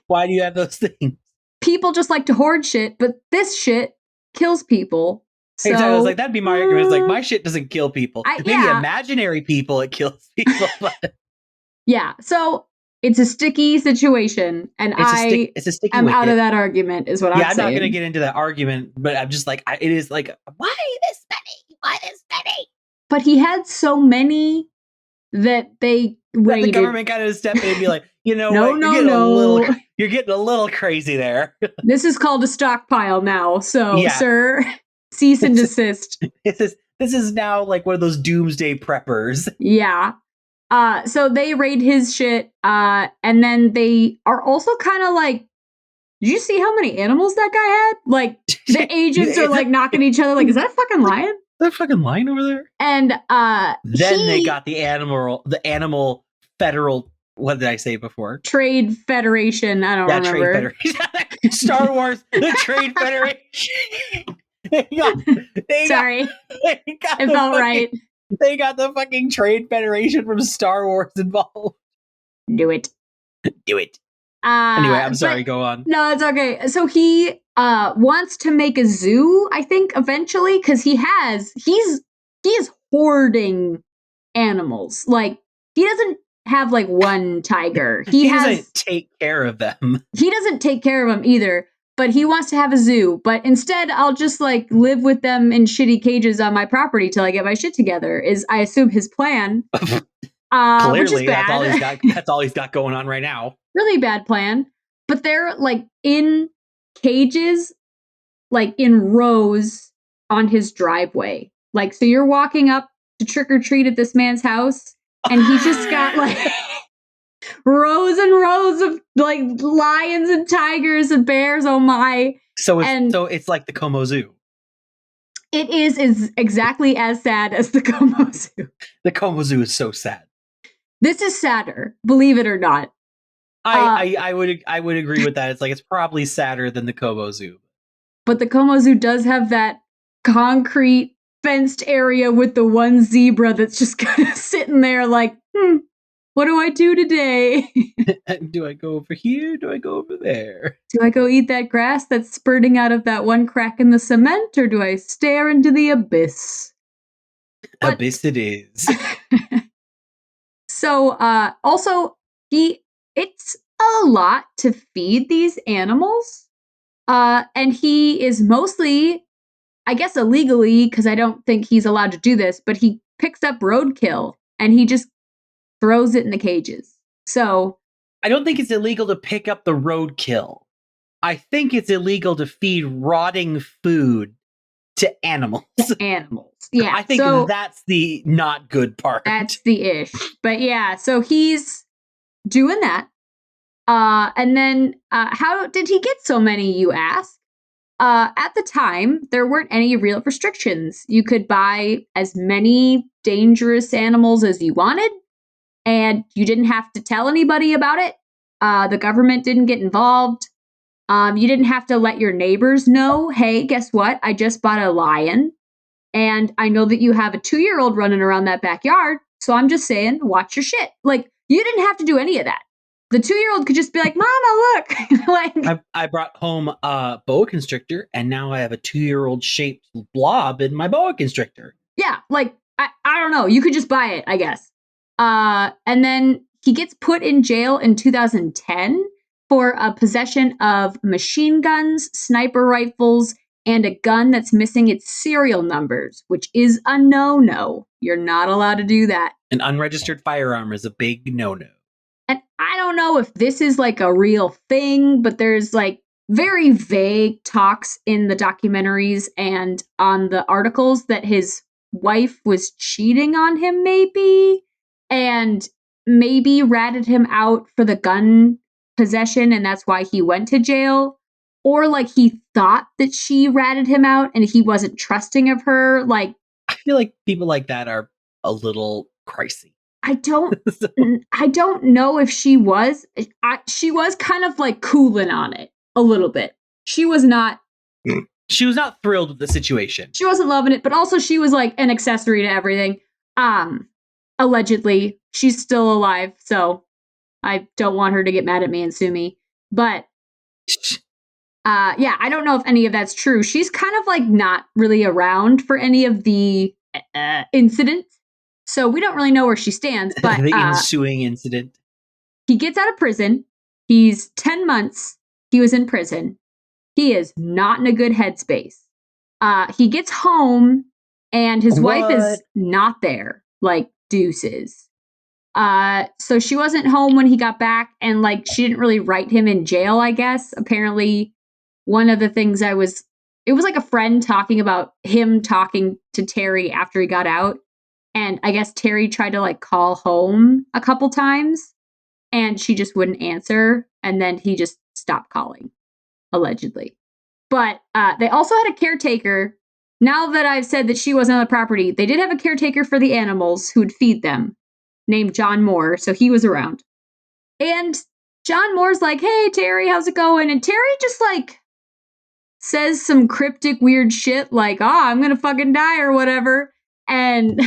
Why do you have those things? People just like to hoard shit, but this shit kills people. So exactly. I was like, that'd be my argument. It's like, my shit doesn't kill people. Maybe imaginary people, it kills people. But yeah, so it's a sticky situation, and it's a sticky am wicket. out of that argument, is what I'm saying. Yeah, I'm not going to get into that argument, but I'm just like, it is like, why this many? Why this many? But he had so many that they raided. That the government got to step in and be like, you know no, what? No. You're getting a little crazy there. This is called a stockpile now. So, sir, cease and desist. This is now like one of those doomsday preppers. Yeah. So they raid his shit, and then they are also kind of like, did you see how many animals that guy had? Like, the agents are like knocking each other, like, is that a fucking lion? Is that a fucking lion over there? And then they got the animal federal, what did I say before? Trade Federation. I don't remember. Trade Federation. Star Wars, the Trade Federation. Sorry. It felt right. They got the fucking Trade Federation from Star Wars involved. Do it. Do it. Anyway, I'm sorry, go on. No, it's okay. So he wants to make a zoo, I think, eventually, because he is hoarding animals. Like, he doesn't have like one tiger. He doesn't take care of them. He doesn't take care of them either. But he wants to have a zoo. But instead, I'll just like live with them in shitty cages on my property till I get my shit together. Is, I assume, his plan. Clearly, which is bad. That's all he's got going on right now. Really bad plan. But they're like in cages, like in rows on his driveway. Like, so you're walking up to trick or treat at this man's house, and he's just got like rows and rows of like lions and tigers and bears. Oh my! So it's like the Como Zoo. It is exactly as sad as the Como Zoo. The Como Zoo is so sad. This is sadder, believe it or not. I would agree with that. It's like, it's probably sadder than the Como Zoo. But the Como Zoo does have that concrete fenced area with the one zebra that's just kind of sitting there like, what do I do today? Do I go over here? Do I go over there? Do I go eat that grass that's spurting out of that one crack in the cement, or do I stare into the abyss? Abyss it is. So, also, it's a lot to feed these animals. And he is mostly, I guess illegally, because I don't think he's allowed to do this, but he picks up roadkill and he just throws it in the cages. So I don't think it's illegal to pick up the roadkill. I think it's illegal to feed rotting food to animals. Yeah. I think that's the not good part. That's the ish. But yeah, so he's doing that. And then how did he get so many, you ask? At the time, there weren't any real restrictions. You could buy as many dangerous animals as you wanted, and you didn't have to tell anybody about it. The government didn't get involved. You didn't have to let your neighbors know, hey, guess what? I just bought a lion, and I know that you have a 2-year-old running around that backyard, so I'm just saying, watch your shit. Like, you didn't have to do any of that. The 2-year-old could just be like, Mama, look. Like, I brought home a boa constrictor, and now I have a 2-year-old shaped blob in my boa constrictor. Yeah, like, I don't know. You could just buy it, I guess. And then he gets put in jail in 2010 for a possession of machine guns, sniper rifles, and a gun that's missing its serial numbers, which is a no-no. You're not allowed to do that. An unregistered firearm is a big no-no. And I don't know if this is like a real thing, but there's like very vague talks in the documentaries and on the articles that his wife was cheating on him, maybe, and maybe ratted him out for the gun possession, and that's why he went to jail. Or like he thought that she ratted him out and he wasn't trusting of her. Like, I feel like people like that are a little crazy. I don't know if she was. She was kind of like cooling on it a little bit. She was not thrilled with the situation. She wasn't loving it, but also she was like an accessory to everything. Allegedly, she's still alive, so I don't want her to get mad at me and sue me. But I don't know if any of that's true. She's kind of like not really around for any of the incidents. So we don't really know where she stands. But the ensuing incident. He gets out of prison. He's 10 months. He was in prison. He is not in a good headspace. He gets home and his wife is not there. Like, deuces. So she wasn't home when he got back, and like she didn't really write him in jail, I guess. Apparently, one of the things it was like a friend talking about him talking to Terry after he got out. And I guess Terry tried to like call home a couple times and she just wouldn't answer. And then he just stopped calling, allegedly. But they also had a caretaker. Now that I've said that she wasn't on the property, they did have a caretaker for the animals who would feed them, named John Moore. So he was around. And John Moore's like, hey, Terry, how's it going? And Terry just like says some cryptic weird shit like, I'm going to fucking die or whatever. And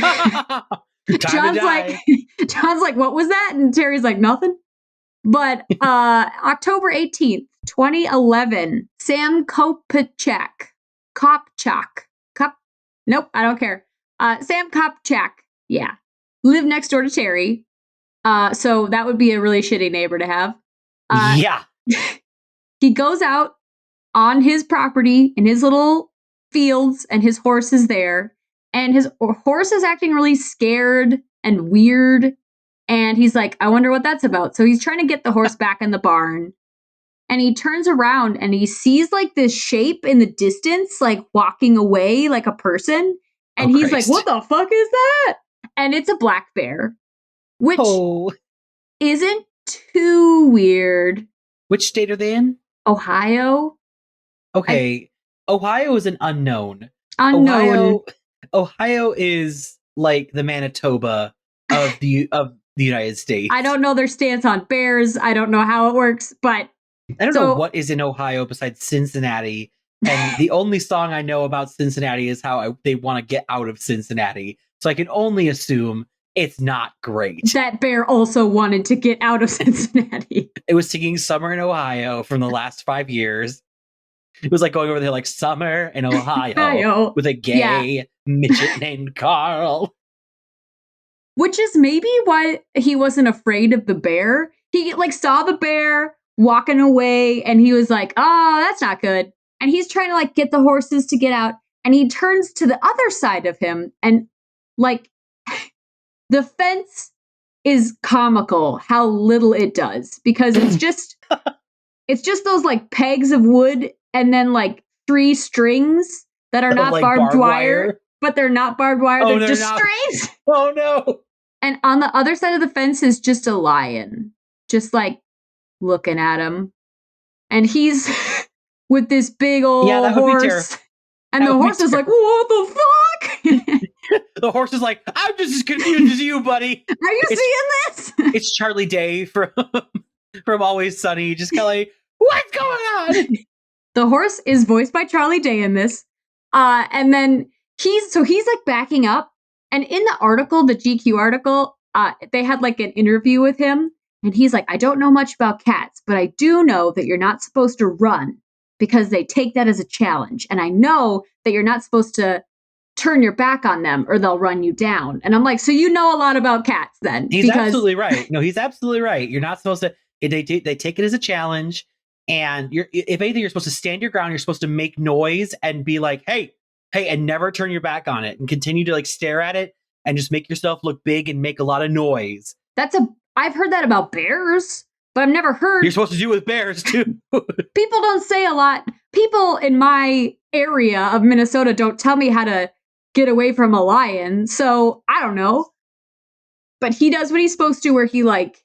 John's like, what was that? And Terry's like, nothing. But October 18th, 2011, Sam Nope, I don't care. Sam Kopchak, lived next door to Terry. So that would be a really shitty neighbor to have. He goes out on his property in his little fields and his horse is there. And his horse is acting really scared and weird. And he's like, I wonder what that's about. So he's trying to get the horse back in the barn. And he turns around and he sees like this shape in the distance, like walking away like a person. And he's like, what the fuck is that? And it's a black bear, which isn't too weird. Which state are they in? Ohio. Okay. Ohio is an unknown. Ohio is like the Manitoba of the United States. I don't know their stance on bears. I don't know how it works, but I don't know what is in Ohio besides Cincinnati. And the only song I know about Cincinnati is how they want to get out of Cincinnati. So I can only assume it's not great. That bear also wanted to get out of Cincinnati. It was singing Summer in Ohio from the last 5 years. It was like going over there like Summer in Ohio with a gay midget named Carl. Which is maybe why he wasn't afraid of the bear. He like saw the bear walking away and he was like, oh, that's not good. And he's trying to like get the horses to get out. And he turns to the other side of him and like the fence is comical how little it does because it's just those like pegs of wood and then like 3 strings that are not like barbed wire, but they're not barbed wire. They're just strings. Oh no. And on the other side of the fence is just a lion, just like looking at him. And he's with this big old horse. And the horse is like, what the fuck? The horse is like, I'm just as confused as you, buddy. Are you seeing this? It's Charlie Day from Always Sunny, just kind of like, what's going on? The horse is voiced by Charlie Day in this. And then he's like backing up. And in the article, the GQ article, they had like an interview with him. And he's like, I don't know much about cats, but I do know that you're not supposed to run because they take that as a challenge. And I know that you're not supposed to turn your back on them or they'll run you down. And I'm like, so you know a lot about cats then. He's absolutely right. No, he's absolutely right. You're not supposed to, they take it as a challenge. And if anything, you're supposed to stand your ground. You're supposed to make noise and be like, hey, and never turn your back on it and continue to like stare at it and just make yourself look big and make a lot of noise. I've heard that about bears, but I've never heard. You're supposed to do with bears too. People don't say a lot. People in my area of Minnesota don't tell me how to get away from a lion. So I don't know. But he does what he's supposed to, where he like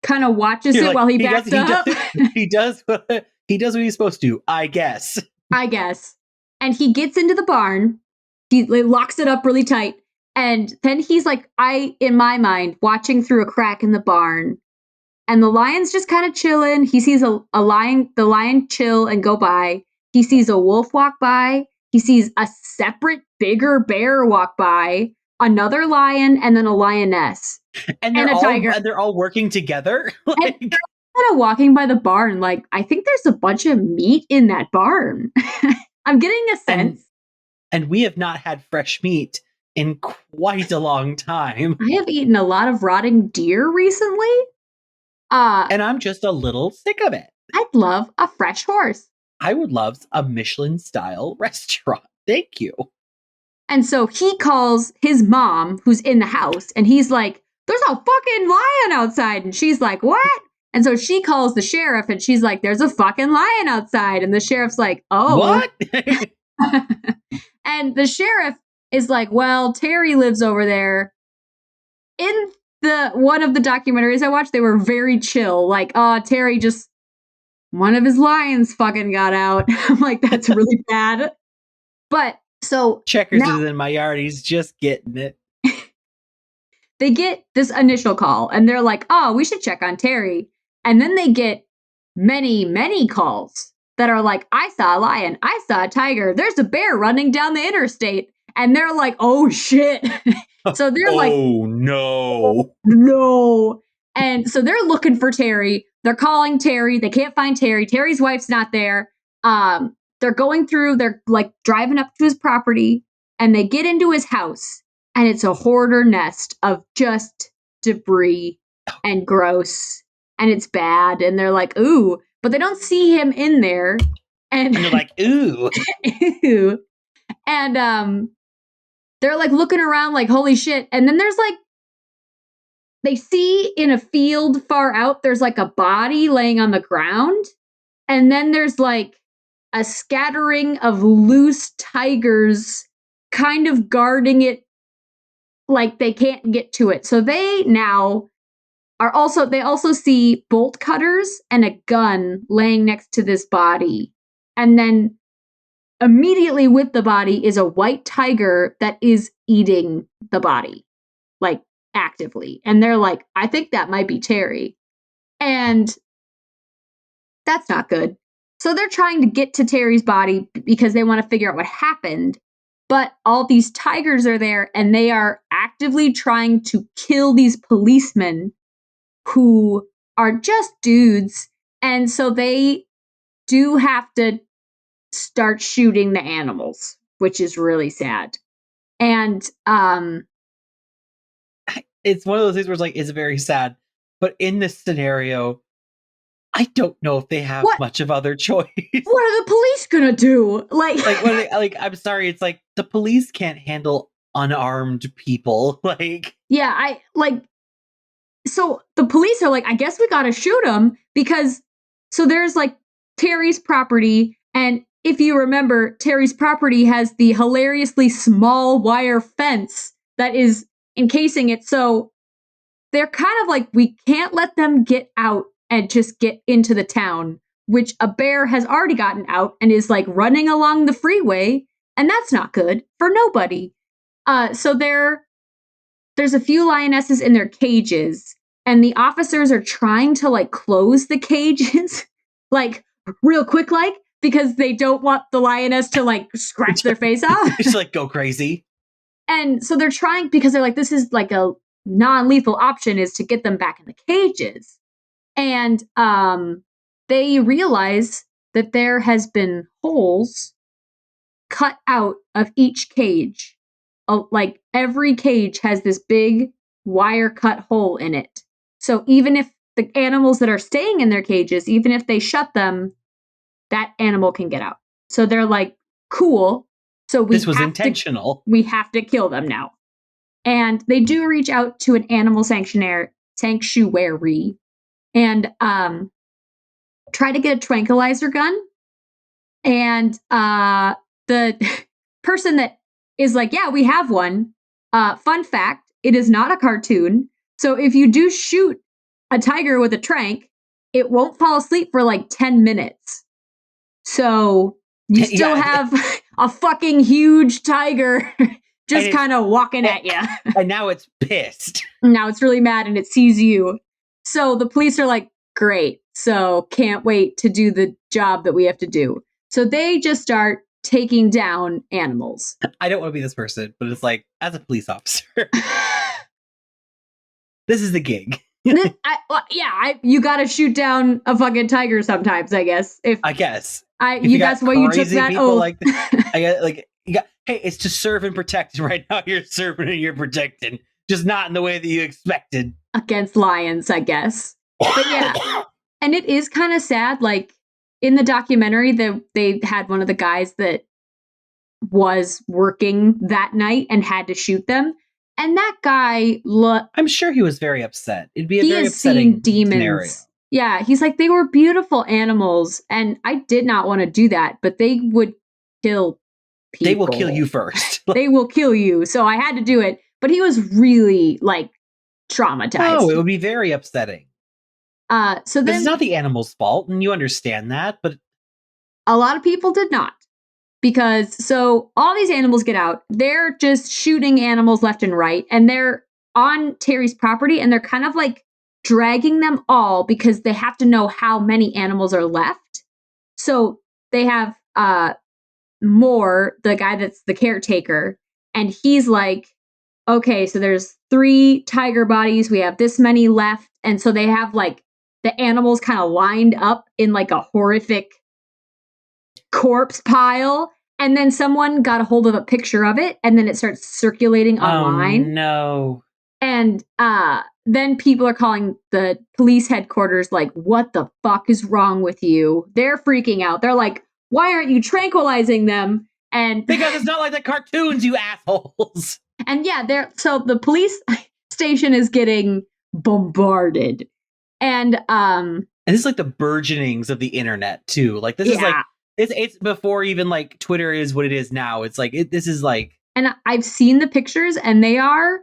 kind of watches it while he backs up. He does what he's supposed to, I guess. And he gets into the barn. He locks it up really tight. And then he's like, in my mind, watching through a crack in the barn. And the lion's just kind of chilling. He sees the lion chill and go by. He sees a wolf walk by. He sees a separate, bigger bear walk by. another lion, and then a lioness. And a tiger. And they're all working together. And they're kind of walking by the barn. Like, I think there's a bunch of meat in that barn. I'm getting a sense. And we have not had fresh meat in quite a long time. I have eaten a lot of rotting deer recently. And I'm just a little sick of it. I'd love a fresh horse. I would love a Michelin-style restaurant. Thank you. And so he calls his mom, who's in the house, and he's like, there's a fucking lion outside. And she's like, what? And so she calls the sheriff, and she's like, there's a fucking lion outside. And the sheriff's like, oh. What? And the sheriff is like, well, Terry lives over there. In one of the documentaries I watched, they were very chill. Like, Terry just, one of his lions fucking got out. I'm like, that's really bad. But so Checkers is in my yard. He's just getting it. They get this initial call and they're like, oh, we should check on Terry. And then they get many, many calls that are like, I saw a lion. I saw a tiger. There's a bear running down the interstate. And they're like, oh, shit. So they're like, oh, no. No. And so they're looking for Terry. They're calling Terry. They can't find Terry. Terry's wife's not there. They're going through, they're like driving up to his property and they get into his house and it's a hoarder nest of just debris and gross and it's bad. And they're like, ooh, but they don't see him in there. And you're like, ooh. Ew. And they're like looking around like, holy shit. And then there's like, they see in a field far out, there's like a body laying on the ground. And then there's like a scattering of loose tigers kind of guarding it like they can't get to it. So they now are they also see bolt cutters and a gun laying next to this body. And then immediately with the body is a white tiger that is eating the body, like actively. And they're like, I think that might be Terry. And that's not good. So they're trying to get to Terry's body because they want to figure out what happened. But all these tigers are there and they are actively trying to kill these policemen who are just dudes. And so they do have to start shooting the animals, which is really sad. And it's one of those things where it's like, it's very sad. But in this scenario, I don't know if they have much of other choice. What are the police gonna do? Like what are they, like, I'm sorry, it's like the police can't handle unarmed people. Like, yeah, so the police are like, I guess we gotta shoot him because so there's like Terry's property, and if you remember, Terry's property has the hilariously small wire fence that is encasing it. So they're kind of like, we can't let them get out and just get into the town, which a bear has already gotten out and is like running along the freeway. And that's not good for nobody. So there's a few lionesses in their cages and the officers are trying to like close the cages like real quick, like, because they don't want the lioness to like scratch their face off. Just like go crazy. And so they're trying because they're like, this is like a non-lethal option is to get them back in the cages. And they realize that there has been holes cut out of each cage. Like every cage has this big wire cut hole in it. So even if the animals that are staying in their cages, even if they shut them, that animal can get out. So they're like, cool. So this was intentional. We have to kill them now. And they do reach out to an animal sanctuary and try to get a tranquilizer gun. And the person that is like, yeah, we have one. Fun fact, it is not a cartoon. So if you do shoot a tiger with a trank, it won't fall asleep for like 10 minutes. So you still have a fucking huge tiger just kind of walking at you. And now it's pissed. Now it's really mad and it sees you. So the police are like, great. So can't wait to do the job that we have to do. So they just start taking down animals. I don't want to be this person, but it's like, as a police officer, this is the gig. You got to shoot down a fucking tiger sometimes, I guess. I guess. That's why you took that oath. Like, hey, it's to serve and protect. Right now, you're serving and you're protecting, just not in the way that you expected. Against lions, I guess. But yeah, and it is kind of sad. Like in the documentary, they had one of the guys that was working that night and had to shoot them. And that guy, I'm sure he was very upset. It'd be a very upsetting scenario. Yeah, he's like, they were beautiful animals, and I did not want to do that, but they would kill people. They will kill you first. They will kill you. So I had to do it. But he was really like traumatized. Oh, it would be very upsetting. So then it's not the animal's fault, and you understand that, but a lot of people did not. Because so all these animals get out, they're just shooting animals left and right, and they're on Terry's property, and they're kind of like dragging them all because they have to know how many animals are left. So they have Moore, the guy that's the caretaker, and he's like, okay, so there's 3 tiger bodies, we have this many left, and so they have like the animals kind of lined up in like a horrific corpse pile, and then someone got a hold of a picture of it, and then it starts circulating online. Oh, no. And then people are calling the police headquarters like, what the fuck is wrong with you? They're freaking out. They're like, why aren't you tranquilizing them? And because it's not like the cartoons, you assholes. And yeah, so the police station is getting bombarded. And this is like the burgeonings of the internet too. Like this is like it's before even like Twitter is what it is now. It's like this is like, and I've seen the pictures and they are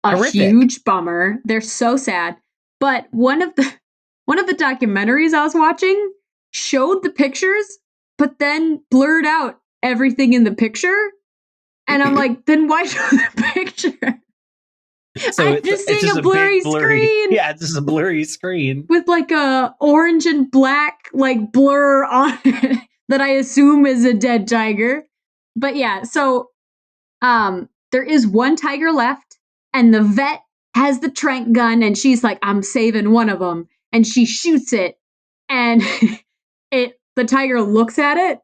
a horrific. Huge bummer. They're so sad. But one of the documentaries I was watching showed the pictures, but then blurred out everything in the picture. And I'm like, then why show the picture? So I'm just seeing a blurry screen. Yeah, it's just a blurry screen with like a orange and black like blur on it that I assume is a dead tiger. But yeah, so there is one tiger left, and the vet has the tranq gun, and she's like, I'm saving one of them, and she shoots it, and the tiger looks at it,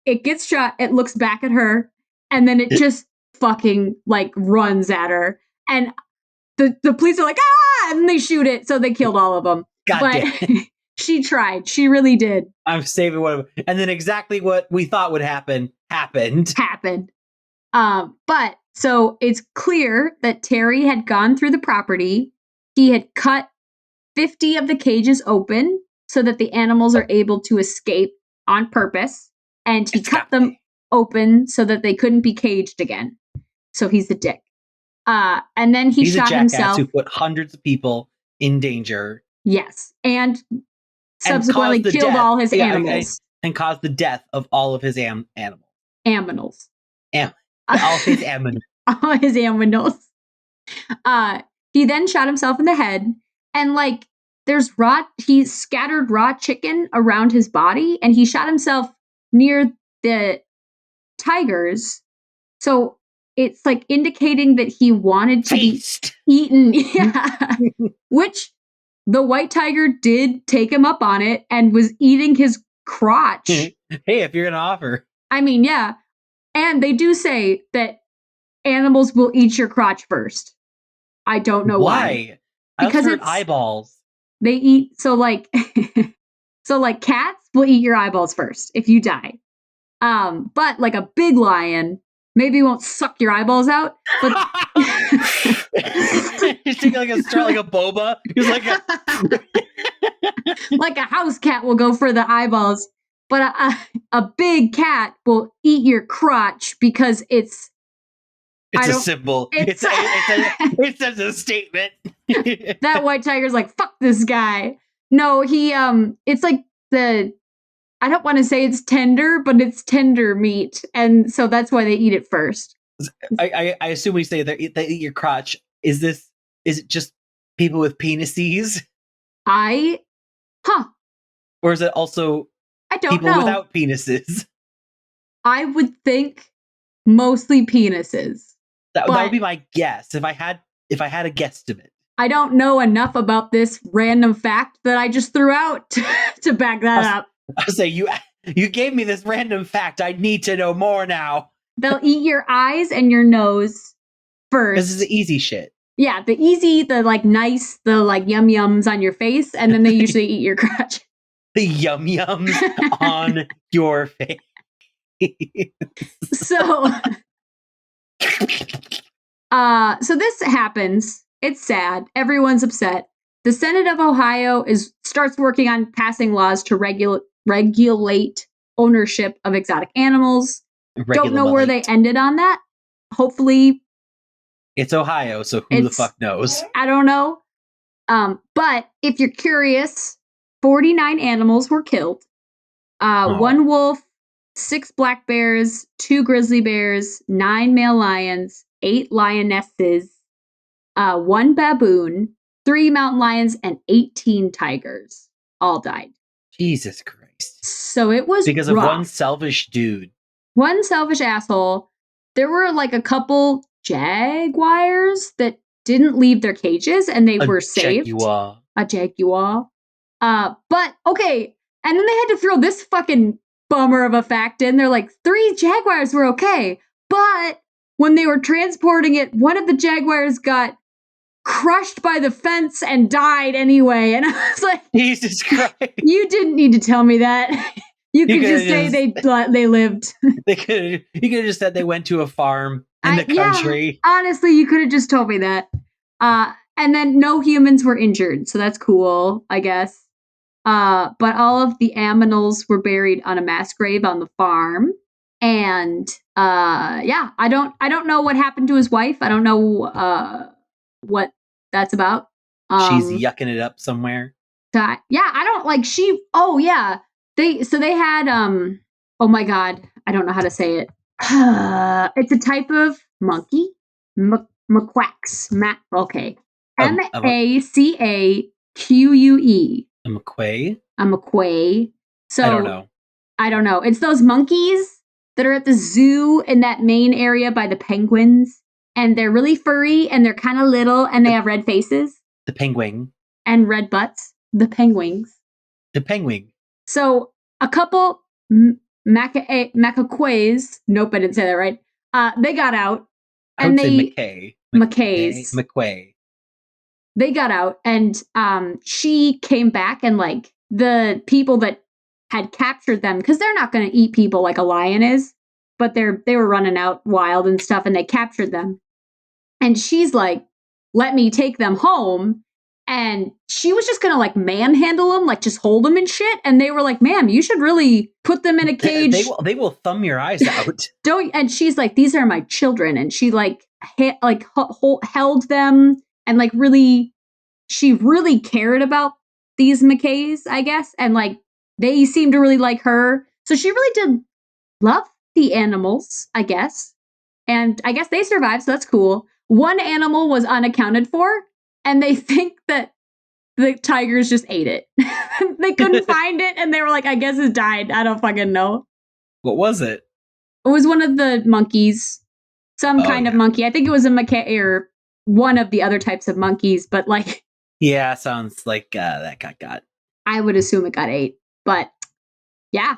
it gets shot, it looks back at her, and then it just fucking like runs at her. And the police are like, ah, and they shoot it. So they killed all of them. But she tried. She really did. I'm saving one of them. And then exactly what we thought would happen happened. But so it's clear that Terry had gone through the property. He had cut 50 of the cages open so that the animals are able to escape on purpose. And he cut them open so that they couldn't be caged again. So he's a dick. And then he's shot himself. Who put hundreds of people in danger. Yes, and subsequently killed all his animals. And caused the death of all of his animals. Aminals. All his animals. All his aminals. He then shot himself in the head, and like he scattered raw chicken around his body, and he shot himself near the tigers. So it's like indicating that he wanted to be eaten. Yeah. Which the white tiger did take him up on it and was eating his crotch. Hey, if you're going to offer. I mean, yeah. And they do say that animals will eat your crotch first. I don't know why. Because it's eyeballs. They eat, so like cats will eat your eyeballs first if you die. But like a big lion maybe won't suck your eyeballs out, but he's taking like a boba. He's like like a house cat will go for the eyeballs, but a big cat will eat your crotch because it's a symbol. It's a statement. That white tiger's like, fuck this guy. No, he it's like I don't want to say it's tender, but it's tender meat, and so that's why they eat it first. I assume when you say they eat your crotch, is it just people with penises? Or is it also I don't people know. Without penises? I would think mostly penises. That would be my guess if I had a guesstimate. I don't know enough about this random fact that I just threw out to back that up. I'll say you gave me this random fact. I need to know more now. They'll eat your eyes and your nose first. This is the easy shit. Yeah, the easy, the like nice, the like yum yums on your face, and then they usually eat your crotch. The yum yums on your face. So this happens. It's sad. Everyone's upset. The Senate of Ohio starts working on passing laws to regulate ownership of exotic animals. Don't know where they ended on that. Hopefully, it's Ohio, so who the fuck knows? I don't know. But if you're curious, 49 animals were killed. 1 wolf, 6 black bears, 2 grizzly bears, 9 male lions, 8 lionesses, 1 baboon, 3 mountain lions, and 18 tigers all died. Jesus Christ. So it was because rough. Of one selfish dude. One selfish asshole. There were like a couple jaguars that didn't leave their cages and they were saved. A jaguar. But okay. And then they had to throw this fucking bummer of a fact in. They're like, 3 jaguars were okay. But when they were transporting it, one of the jaguars got crushed by the fence and died anyway. And I was like, Jesus Christ. You didn't need to tell me that. You could just say they lived. You could have just said they went to a farm in the country. Yeah, honestly, you could have just told me that. And then no humans were injured, so that's cool, I guess. But all of the aminals were buried on a mass grave on the farm. And I don't know what happened to his wife. I don't know what that's about. She's yucking it up somewhere. I don't like she. Oh yeah, they had oh my god, I don't know how to say it. It's a type of monkey, macaques. Okay, MACAQUE. A macaque. A macaque. So I don't know. It's those monkeys that are at the zoo in that main area by the penguins, and they're really furry and they're kind of little and they have red faces. The penguin. And red butts. The penguins. The penguin. So a couple macaques. Nope, I didn't say that right. They got out. And macaques. They got out and she came back and like the people that had captured them, because they're not going to eat people like a lion is, but they were running out wild and stuff and they captured them. And she's like, let me take them home. And she was just going to like manhandle them, like just hold them and shit. And they were like, ma'am, you should really put them in a cage. They will thumb your eyes out. And she's like, these are my children. And she like held them and like she really cared about these macaques, I guess. And like, they seemed to really like her. So she really did love the animals, I guess. And I guess they survived, so that's cool. One animal was unaccounted for, and they think that the tigers just ate it. They couldn't find it, and they were like, I guess it died. I don't fucking know. What was it? It was one of the monkeys. Some kind of monkey. I think it was a macaque or one of the other types of monkeys, but like... Yeah, sounds like that got. I would assume it got ate. But yeah,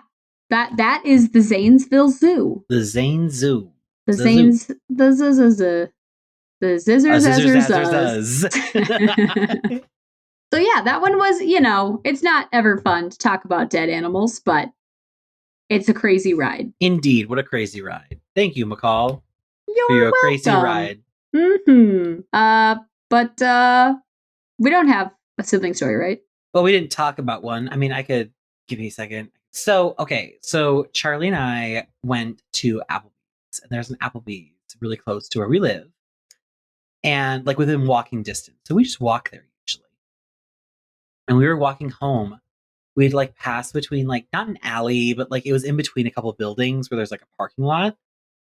that is the Zanesville Zoo. The Zane Zoo. The Zanes, the Zizzers. So yeah, that one was, it's not ever fun to talk about dead animals, but it's a crazy ride. Indeed, what a crazy ride. Thank you, McCall. You're welcome. Crazy ride. But we don't have a sibling story, right? Well, we didn't talk about one. I mean, I could give you a second. So Charlie and I went to Applebee's, and there's an Applebee's really close to where we live, and like within walking distance. So we just walk there usually. And we were walking home. We'd like pass between like not an alley, but like it was in between a couple of buildings where there's like a parking lot.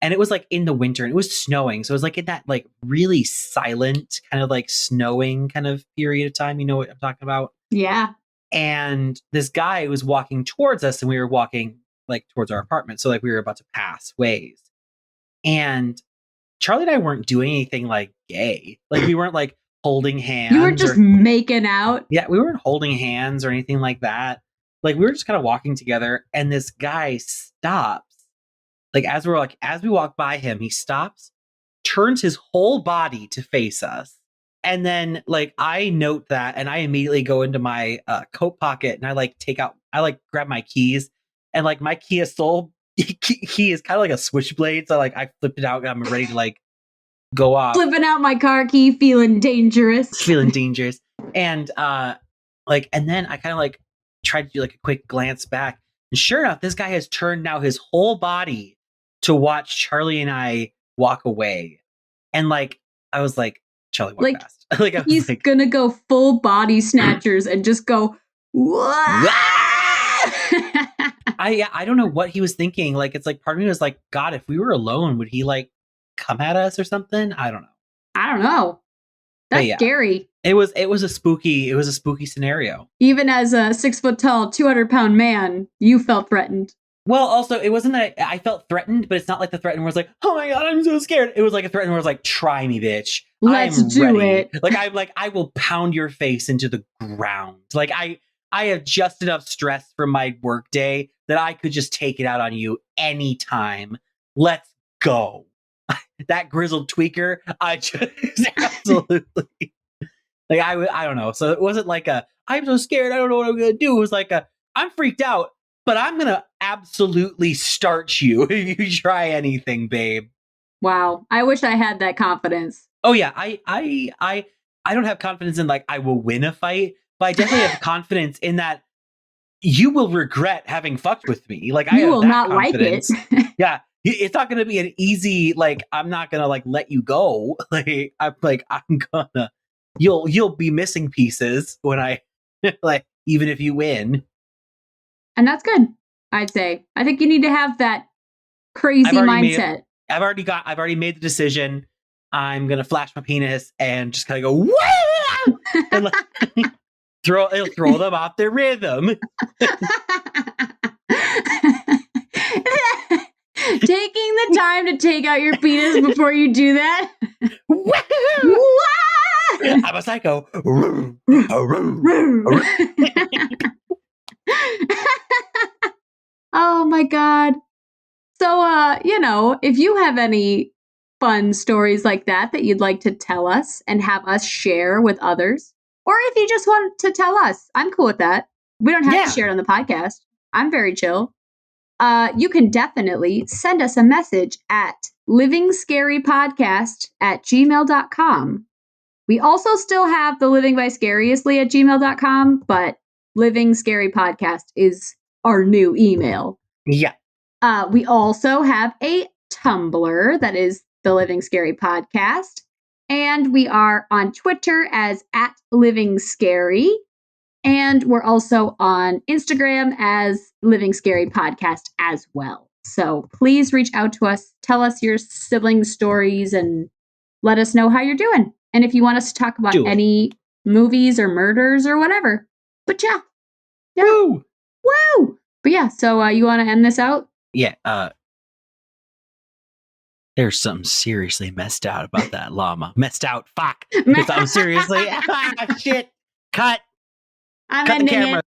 And it was like in the winter and it was snowing. So it was like in that like really silent kind of like snowing kind of period of time. You know what I'm talking about? Yeah. And this guy was walking towards us and we were walking like towards our apartment. So like we were about to pass ways. And Charlie and I weren't doing anything like gay. Like we weren't like holding hands. You were just making out. Yeah, we weren't holding hands or anything like that. Like we were just kind of walking together, and this guy stops. Like as we walk by him, he stops, turns his whole body to face us. And then like I note that, and I immediately go into my coat pocket and I grab my keys, and like my Kia Soul key is kind of like a switchblade. So like I flipped it out and I'm ready to like go off. Flipping out my car key, feeling dangerous. And and then I kind of like tried to do like a quick glance back. And sure enough, this guy has turned now his whole body to watch Charlie and I walk away. And like I was like, Charlie, walk like, fast. Like he's gonna go full body snatchers and just go, I don't know what he was thinking. Like it's like part of me was like, God, if we were alone, would he like come at us or something? I don't know. That's scary. It was a spooky scenario. Even as a 6 foot tall, 200-pound man, you felt threatened. Well, also, it wasn't that I felt threatened, but it's not like the threaten where it's like, oh my God, I'm so scared. It was like a threaten where it's like, try me, bitch. Let's do it. Like, I'm like, I will pound your face into the ground. Like, I have just enough stress from my work day that I could just take it out on you anytime. Let's go. That grizzled tweaker, I just absolutely. Like, I don't know. So it wasn't like I'm so scared, I don't know what I'm going to do. It was like I'm freaked out. But I'm going to absolutely starch you if you try anything, babe. Wow. I wish I had that confidence. Oh, yeah. I don't have confidence in, like, I will win a fight, but I definitely have confidence in that you will regret having fucked with me. Like, I will not confidence. Like it. Yeah. It's not going to be an easy, like, I'm not going to, like, let you go. Like, I'm going to, you'll be missing pieces when I, like, even if you win. And that's good, I'd say. I think you need to have that crazy mindset. I've already made the decision. I'm gonna flash my penis and just kind of go wah! And like, throw them off their rhythm. Taking the time to take out your penis before you do that. I'm a psycho. Oh my God. So, if you have any fun stories like that you'd like to tell us and have us share with others, or if you just want to tell us, I'm cool with that. We don't have to share it on the podcast. I'm very chill. You can definitely send us a message at livingscarypodcast@gmail.com. We also still have the Living Vicariously at gmail.com, but Living Scary Podcast is our new email. Yeah. We also have a Tumblr that is the Living Scary Podcast. And we are on Twitter as @LivingScary. And we're also on Instagram as Living Scary Podcast as well. So please reach out to us, tell us your sibling stories, and let us know how you're doing. And if you want us to talk about any movies or murders or whatever. But yeah. Woo! But yeah, so you want to end this out? Yeah. There's something seriously messed out about that llama. Messed out. Fuck. There's something seriously. Shit. Cut. I'm Cut the camera.